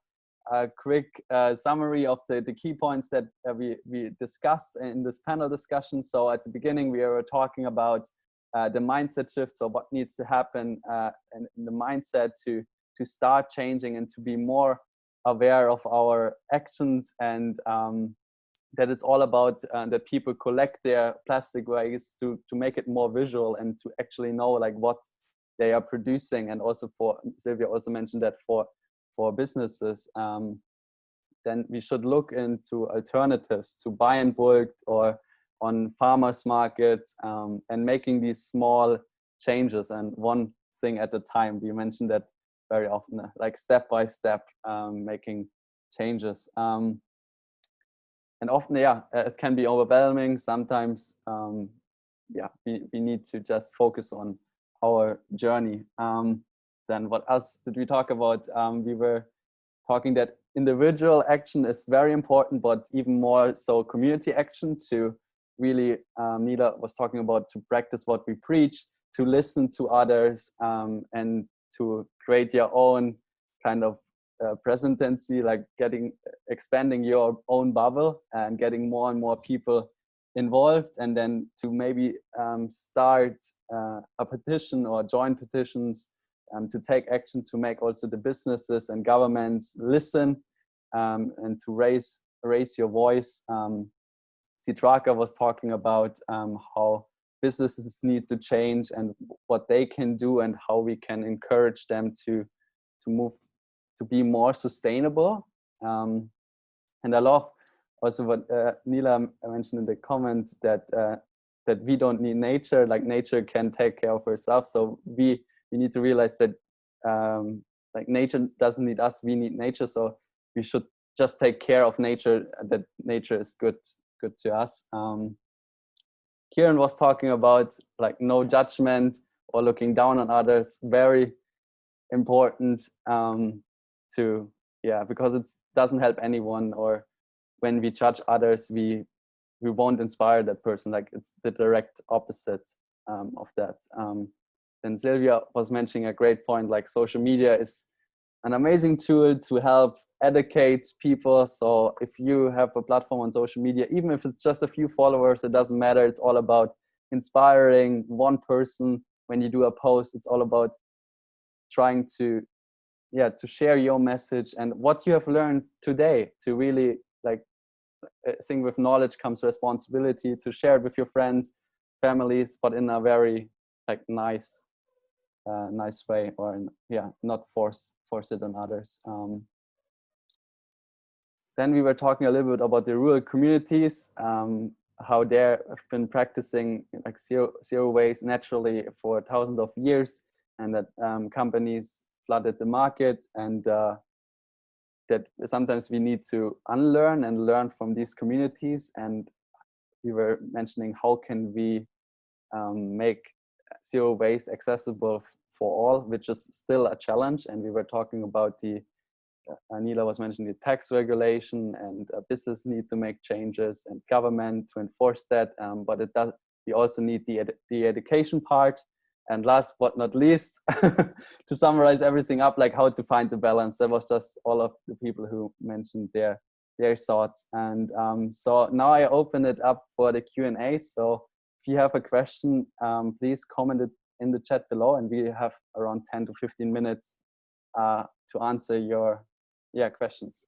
a quick summary of the key points that we discussed in this panel discussion. So at the beginning, we were talking about the mindset shift. So what needs to happen in the mindset to start changing and to be more aware of our actions, and that it's all about that people collect their plastic waste to make it more visual and to actually know like what they are producing. And also, for Sylvia also mentioned that for businesses, then we should look into alternatives to buy in bulk or on farmers markets, and making these small changes and one thing at a time. We mentioned that very often, like step by step, making changes. And often, it can be overwhelming. Sometimes, we need to just focus on our journey. Then what else did we talk about? We were talking that individual action is very important, but even more so community action, to really, Nila was talking about, to practice what we preach, to listen to others, and to create your own kind of present tendency, like expanding your own bubble and getting more and more people involved, and then to maybe start a petition or join petitions, to take action, to make also the businesses and governments listen, and to raise your voice. Sitraka was talking about how businesses need to change and what they can do, and how we can encourage them to move to be more sustainable. And I love also what Nila mentioned in the comment, that we don't need nature, like nature can take care of herself. So we need to realize that like nature doesn't need us, we need nature. So we should just take care of nature, that nature is good to us. Kieran was talking about like no judgment or looking down on others, very important, because it doesn't help anyone, or when we judge others, we won't inspire that person. Like it's the direct opposite of that. Then Sylvia was mentioning a great point, like social media is an amazing tool to help educate people. So if you have a platform on social media, even if it's just a few followers, it doesn't matter. It's all about inspiring one person. When you do a post, it's all about trying to share your message and what you have learned today, to really, like, I think with knowledge comes responsibility to share it with your friends, families, but in a very like nice way, or not force it on others. Then we were talking a little bit about the rural communities, how they have been practicing like zero waste naturally for thousands of years, and that companies flooded the market, and that sometimes we need to unlearn and learn from these communities. And we were mentioning how can we make zero waste accessible for all, which is still a challenge. And we were talking about Nila was mentioning the tax regulation, and business need to make changes and government to enforce that. But we also need the education part. And last but not least, to summarize everything up, like how to find the balance. That was just all of the people who mentioned their thoughts. And so now I open it up for the Q&A. So if you have a question, please comment it in the chat below, and we have around 10 to 15 minutes to answer your questions.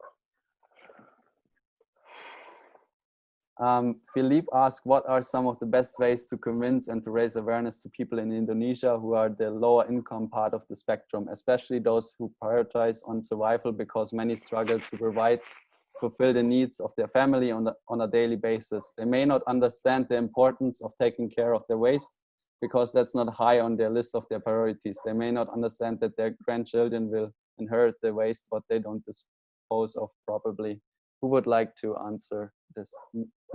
Philippe asked, what are some of the best ways to convince and to raise awareness to people in Indonesia who are the lower income part of the spectrum, especially those who prioritize on survival, because many struggle to fulfill the needs of their family on a daily basis. They may not understand the importance of taking care of their waste because that's not high on their list of their priorities. They may not understand that their grandchildren will inherit the waste what they don't dispose of properly. Who would like to answer this?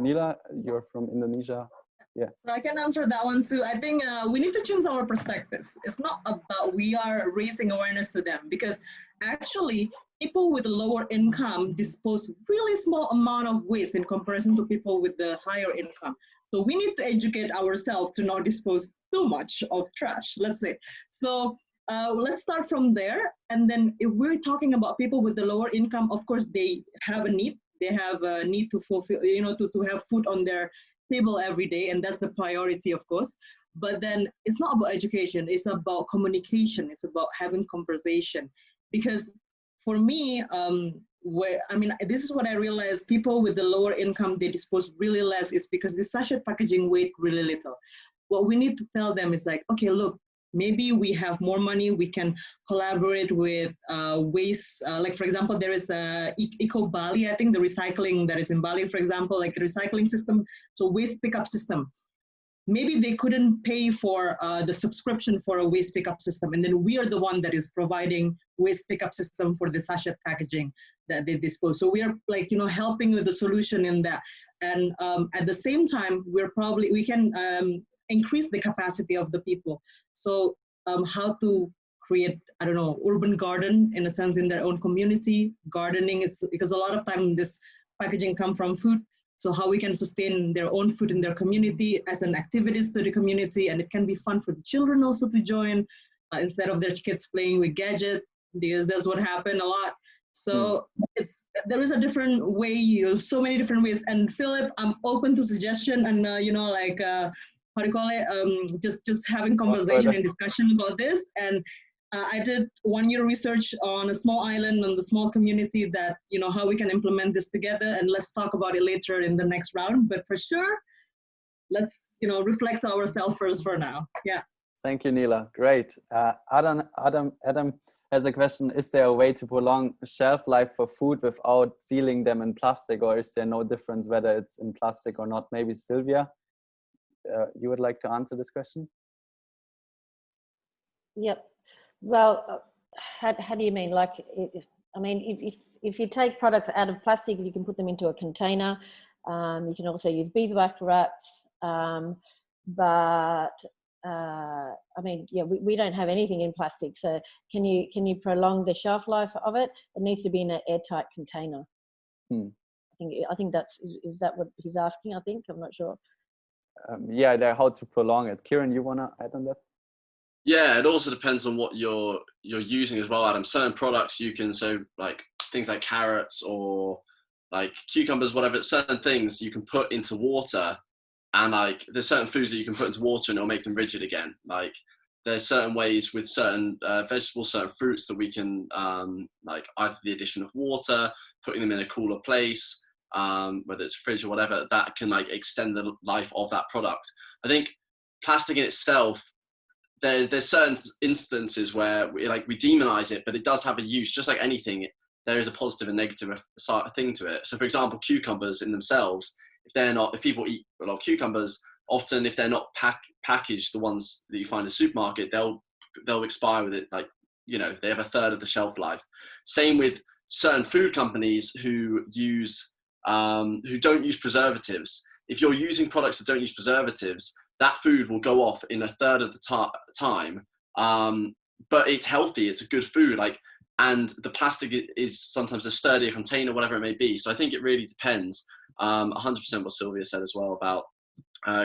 Nila, you're from Indonesia. Yeah. So I can answer that one too. I think we need to change our perspective. It's not about we are raising awareness to them, because actually people with lower income dispose really small amount of waste in comparison to people with the higher income. So we need to educate ourselves to not dispose too much of trash, let's say. So let's start from there. And then if we're talking about people with the lower income, of course, they have a need. They have a need to fulfill, you know, to have food on their table every day. And that's the priority, of course. But then it's not about education. It's about communication. It's about having conversation. Because for me, this is what I realized, people with the lower income, they dispose really less. It's because the sachet packaging weight really little. What we need to tell them is like, okay, look, maybe we have more money, we can collaborate with waste. Like, for example, there is Eco Bali, I think the recycling that is in Bali, for example, like a recycling system, so waste pickup system. Maybe they couldn't pay for the subscription for a waste pickup system. And then we are the one that is providing waste pickup system for the sachet packaging that they dispose. So we are like, you know, helping with the solution in that. And at the same time, we can increase the capacity of the people. So how to create, I don't know, urban garden in a sense in their own community, gardening, it's because a lot of time this packaging come from food. So how we can sustain their own food in their community as an activist to the community. And it can be fun for the children also to join instead of their kids playing with gadgets, because that's what happened a lot. So there is a different way, so many different ways. And Philip, I'm open to suggestion and, how do you call it? Just having conversation and discussion about this. And I did 1 year research on a small island on the small community that, you know, how we can implement this together, and let's talk about it later in the next round. But for sure, let's, you know, reflect ourselves first for now. Yeah. Thank you, Neela. Great. Adam has a question. Is there a way to prolong shelf life for food without sealing them in plastic, or is there no difference whether it's in plastic or not? Maybe Sylvia, you would like to answer this question? Yep. Well, how do you mean? Like, if you take products out of plastic, you can put them into a container. You can also use beeswax wraps. We don't have anything in plastic. So can you prolong the shelf life of it? It needs to be in an airtight container. I think is that what he's asking? I think, I'm not sure. How to prolong it. Kieran, you want to add on that? Yeah, it also depends on what you're using as well, Adam. Certain products you can, so like things like carrots or like cucumbers, whatever, certain things you can put into water, and like there's certain foods that you can put into water and it'll make them rigid again. Like there's certain ways with certain vegetables, certain fruits that we can like either the addition of water, putting them in a cooler place, whether it's fridge or whatever, that can like extend the life of that product. I think plastic in itself, there's certain instances where we demonize it, but it does have a use. Just like anything, there is a positive and negative thing to it. So for example, cucumbers in themselves, if people eat a lot of cucumbers, often if they're not packaged, the ones that you find in the supermarket, they'll expire with it, like, you know, they have a third of the shelf life. Same with certain food companies who don't use preservatives. If you're using products that don't use preservatives, that food will go off in a third of the time. But it's healthy, it's a good food, and the plastic is sometimes a sturdier container, whatever it may be. So I think it really depends. 100% what Sylvia said as well about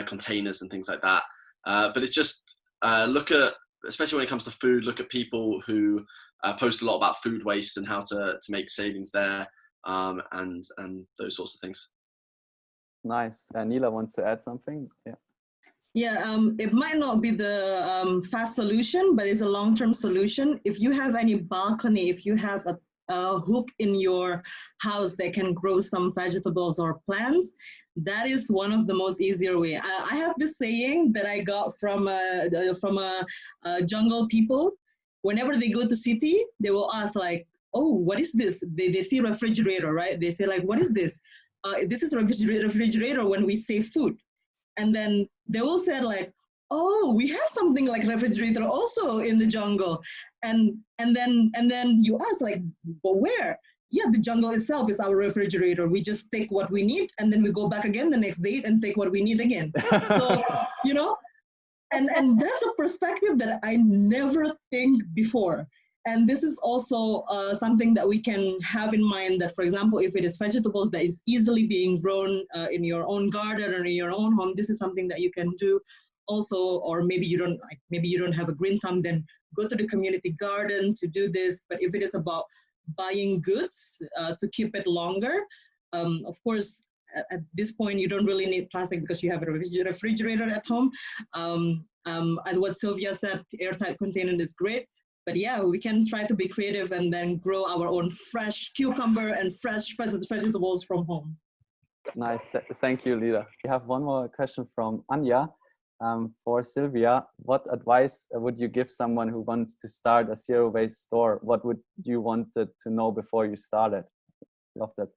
containers and things like that. But it's just look at, especially when it comes to food, look at people who post a lot about food waste and how to make savings there, and those sorts of things. Nice. Neela wants to add something. It might not be the fast solution, but it's a long-term solution. If you have any balcony, if you have a hook in your house that can grow some vegetables or plants, that is one of the most easier way. I have this saying that I got from a jungle people. Whenever they go to city, they will ask like, "Oh, what is this?" They see refrigerator, right? They say like, "What is this?" This is a refrigerator when we say food. And then they will say like, "Oh, we have something like refrigerator also in the jungle." And then you ask like, "But where?" Yeah, the jungle itself is our refrigerator. We just take what we need and then we go back again the next day and take what we need again. So, you know, and that's a perspective that I never think before. And this is also something that we can have in mind, that, for example, if it is vegetables that is easily being grown in your own garden or in your own home, this is something that you can do. also, or maybe you don't like, maybe you don't have a green thumb, then go to the community garden to do this. But if it is about buying goods to keep it longer, of course, at this point, you don't really need plastic because you have a refrigerator at home. And what Sylvia said, airtight container is great. But yeah, we can try to be creative and then grow our own fresh cucumber and fresh vegetables from home. Nice. Thank you, Lila. We have one more question from Anya. For Sylvia, what advice would you give someone who wants to start a zero waste store? What would you want to know before you started? Love that.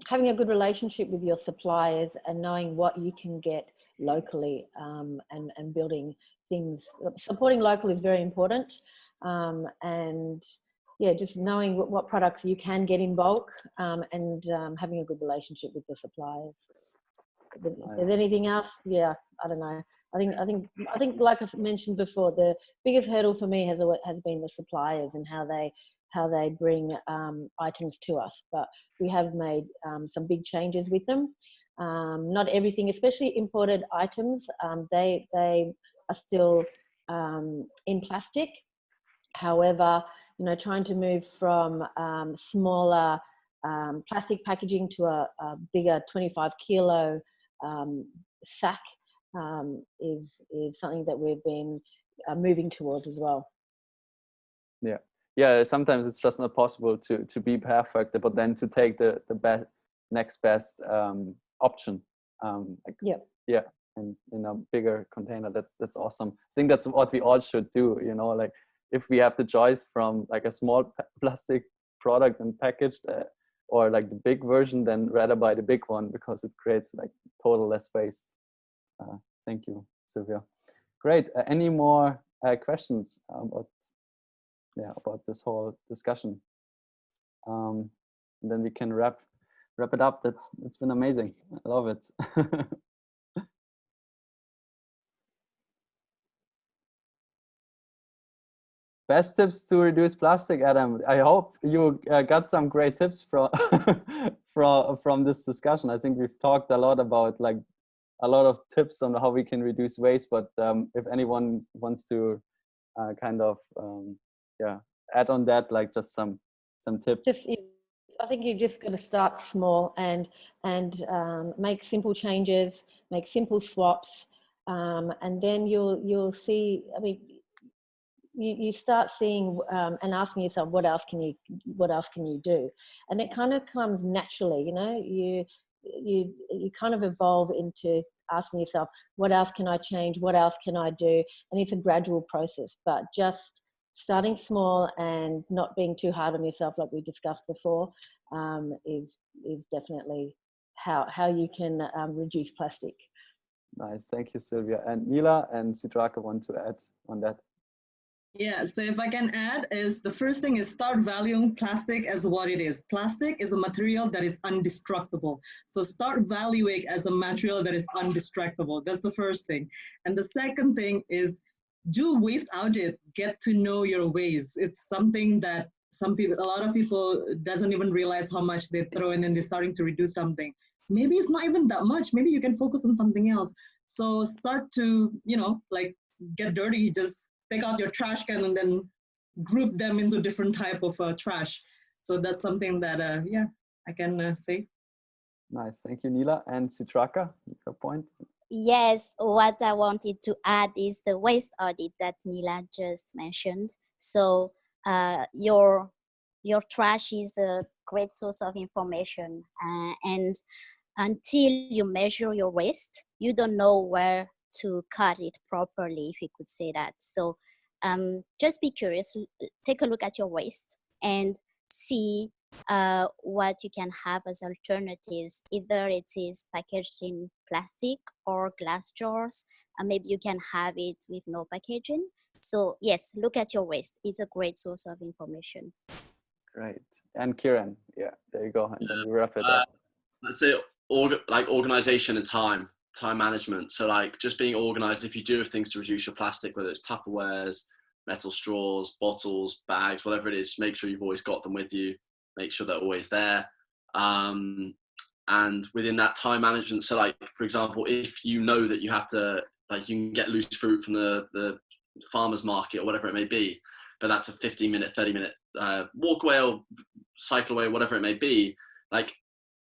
Having a good relationship with your suppliers and knowing what you can get locally, and building things. Supporting local is very important, and yeah, just knowing what products you can get in bulk, and having a good relationship with the suppliers. If there's anything else, yeah, I don't know. I think like I mentioned before, the biggest hurdle for me has been the suppliers and how they bring items to us. But we have made some big changes with them. Not everything, especially imported items, they are still in plastic. However, you know, trying to move from smaller plastic packaging to a bigger 25 kilo sack is something that we've been moving towards as well. Yeah, sometimes it's just not possible to be perfect, but then to take the next best option. And in a bigger container, that's awesome. I think that's what we all should do, you know, like if we have the choice from like a small plastic product and packaged or like the big version, then rather buy the big one because it creates like total less waste. Thank you, Sylvia. Great. Any more questions about this whole discussion? And then we can wrap it up. It's been amazing. I love it. Best tips to reduce plastic, Adam. I hope you got some great tips from this discussion. I think we've talked a lot about like a lot of tips on how we can reduce waste. But if anyone wants to kind of add on that, like just some tips. I think you've just got to start small and make simple changes, make simple swaps, and then you'll see. I mean, you start seeing and asking yourself, what else can you do? And it kind of comes naturally, you know. You kind of evolve into asking yourself, what else can I change? What else can I do? And it's a gradual process, but just starting small and not being too hard on yourself, like we discussed before, is definitely how you can reduce plastic. Nice, thank you, Sylvia. And Nila and Sidraka want to add on that. Yeah, so if I can add, is the first thing is start valuing plastic as what it is. Plastic is a material that is indestructible. So start valuing as a material that is indestructible. That's the first thing. And the second thing is do waste audit. Get to know your waste. It's something that a lot of people doesn't even realize how much they throw in and they're starting to reduce something. Maybe it's not even that much. Maybe you can focus on something else. So start to, you know, like get dirty, just take out your trash can and then group them into different type of trash. So that's something that, I can say. Nice, thank you, Nila. And Sidraka, your point? Yes, what I wanted to add is the waste audit that Nila just mentioned. So your trash is a great source of information, and until you measure your waste, you don't know where to cut it properly, if you could say that. So just be curious, take a look at your waste and see what you can have as alternatives. Either it is packaged in plastic or glass jars, and maybe you can have it with no packaging. So yes, look at your waste. It's a great source of information. Great. And Kieran, yeah, there you go. And then we wrap it up. I'd say organization and time management. So like just being organized. If you do have things to reduce your plastic, whether it's Tupperwares, metal straws, bottles, bags, whatever it is, make sure you've always got them with you. Make sure they're always there. and within that time management. So like, for example, if you know that you have to, like, you can get loose fruit from the farmer's market or whatever it may be, but that's a 15-minute, 30-minute walk away or cycle away, whatever it may be. Like,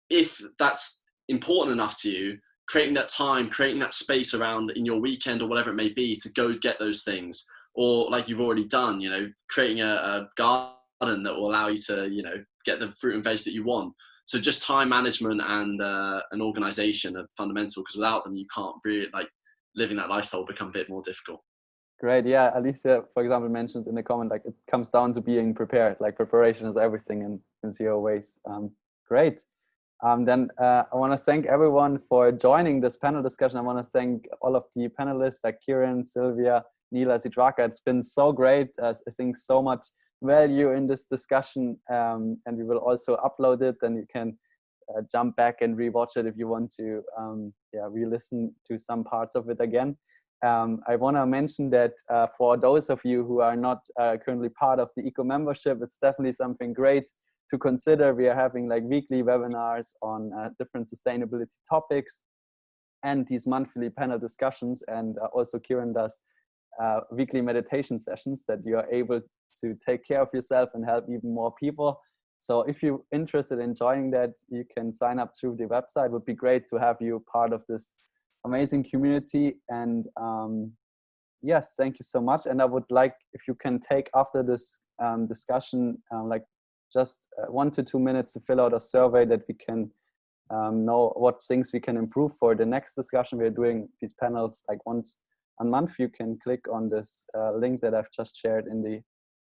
if that's important enough to you, creating that time, creating that space around in your weekend or whatever it may be to go get those things, or like you've already done, you know, creating a garden that will allow you to, you know, get the fruit and veg that you want. So just time management and an organization are fundamental, because without them, you can't really, like, living that lifestyle will become a bit more difficult. Great. Yeah, Alicia, for example, mentioned in the comment, like, it comes down to being prepared. Like, preparation is everything in zero waste. Great. Then I want to thank everyone for joining this panel discussion. I want to thank all of the panelists like Kieran, Sylvia, Neela, Sidraka. It's been so great. I think so much value in this discussion, and we will also upload it, and you can jump back and rewatch it if you want to re-listen to some parts of it again. I want to mention that for those of you who are not currently part of the Eco membership, it's definitely something great to consider. We are having like weekly webinars on different sustainability topics and these monthly panel discussions, and also Kieran does weekly meditation sessions that you are able to take care of yourself and help even more people. So if you're interested in joining that, you can sign up through the website. It would be great to have you part of this amazing community. And yes, thank you so much. And I would like, if you can take after this discussion, like just 1 to 2 minutes to fill out a survey that we can know what things we can improve for the next discussion. We're doing these panels like once a month. You can click on this link that I've just shared in the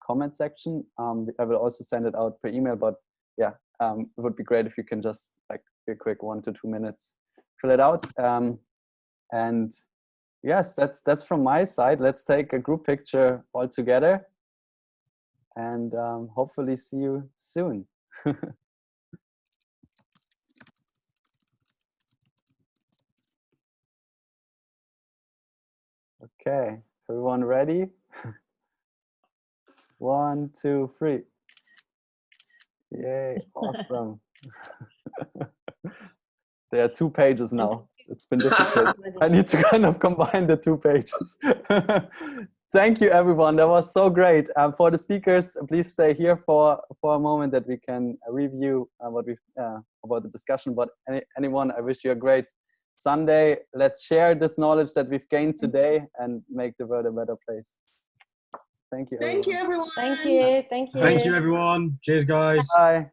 comment section. I will also send it out per email, but yeah, it would be great if you can just like a quick 1 to 2 minutes, fill it out. And yes, that's from my side. Let's take a group picture all together, and hopefully see you soon. Okay, everyone ready? 1, 2, 3. Yay, awesome. There are 2 pages now. It's been difficult. I need to kind of combine the 2 pages. Thank you, everyone. That was so great. For the speakers, please stay here for a moment that we can review what we've about the discussion. But anyone, I wish you a great Sunday. Let's share this knowledge that we've gained today and make the world a better place. Thank you, everyone. Thank you, everyone. Thank you. Thank you. Thank you, everyone. Cheers, guys. Bye.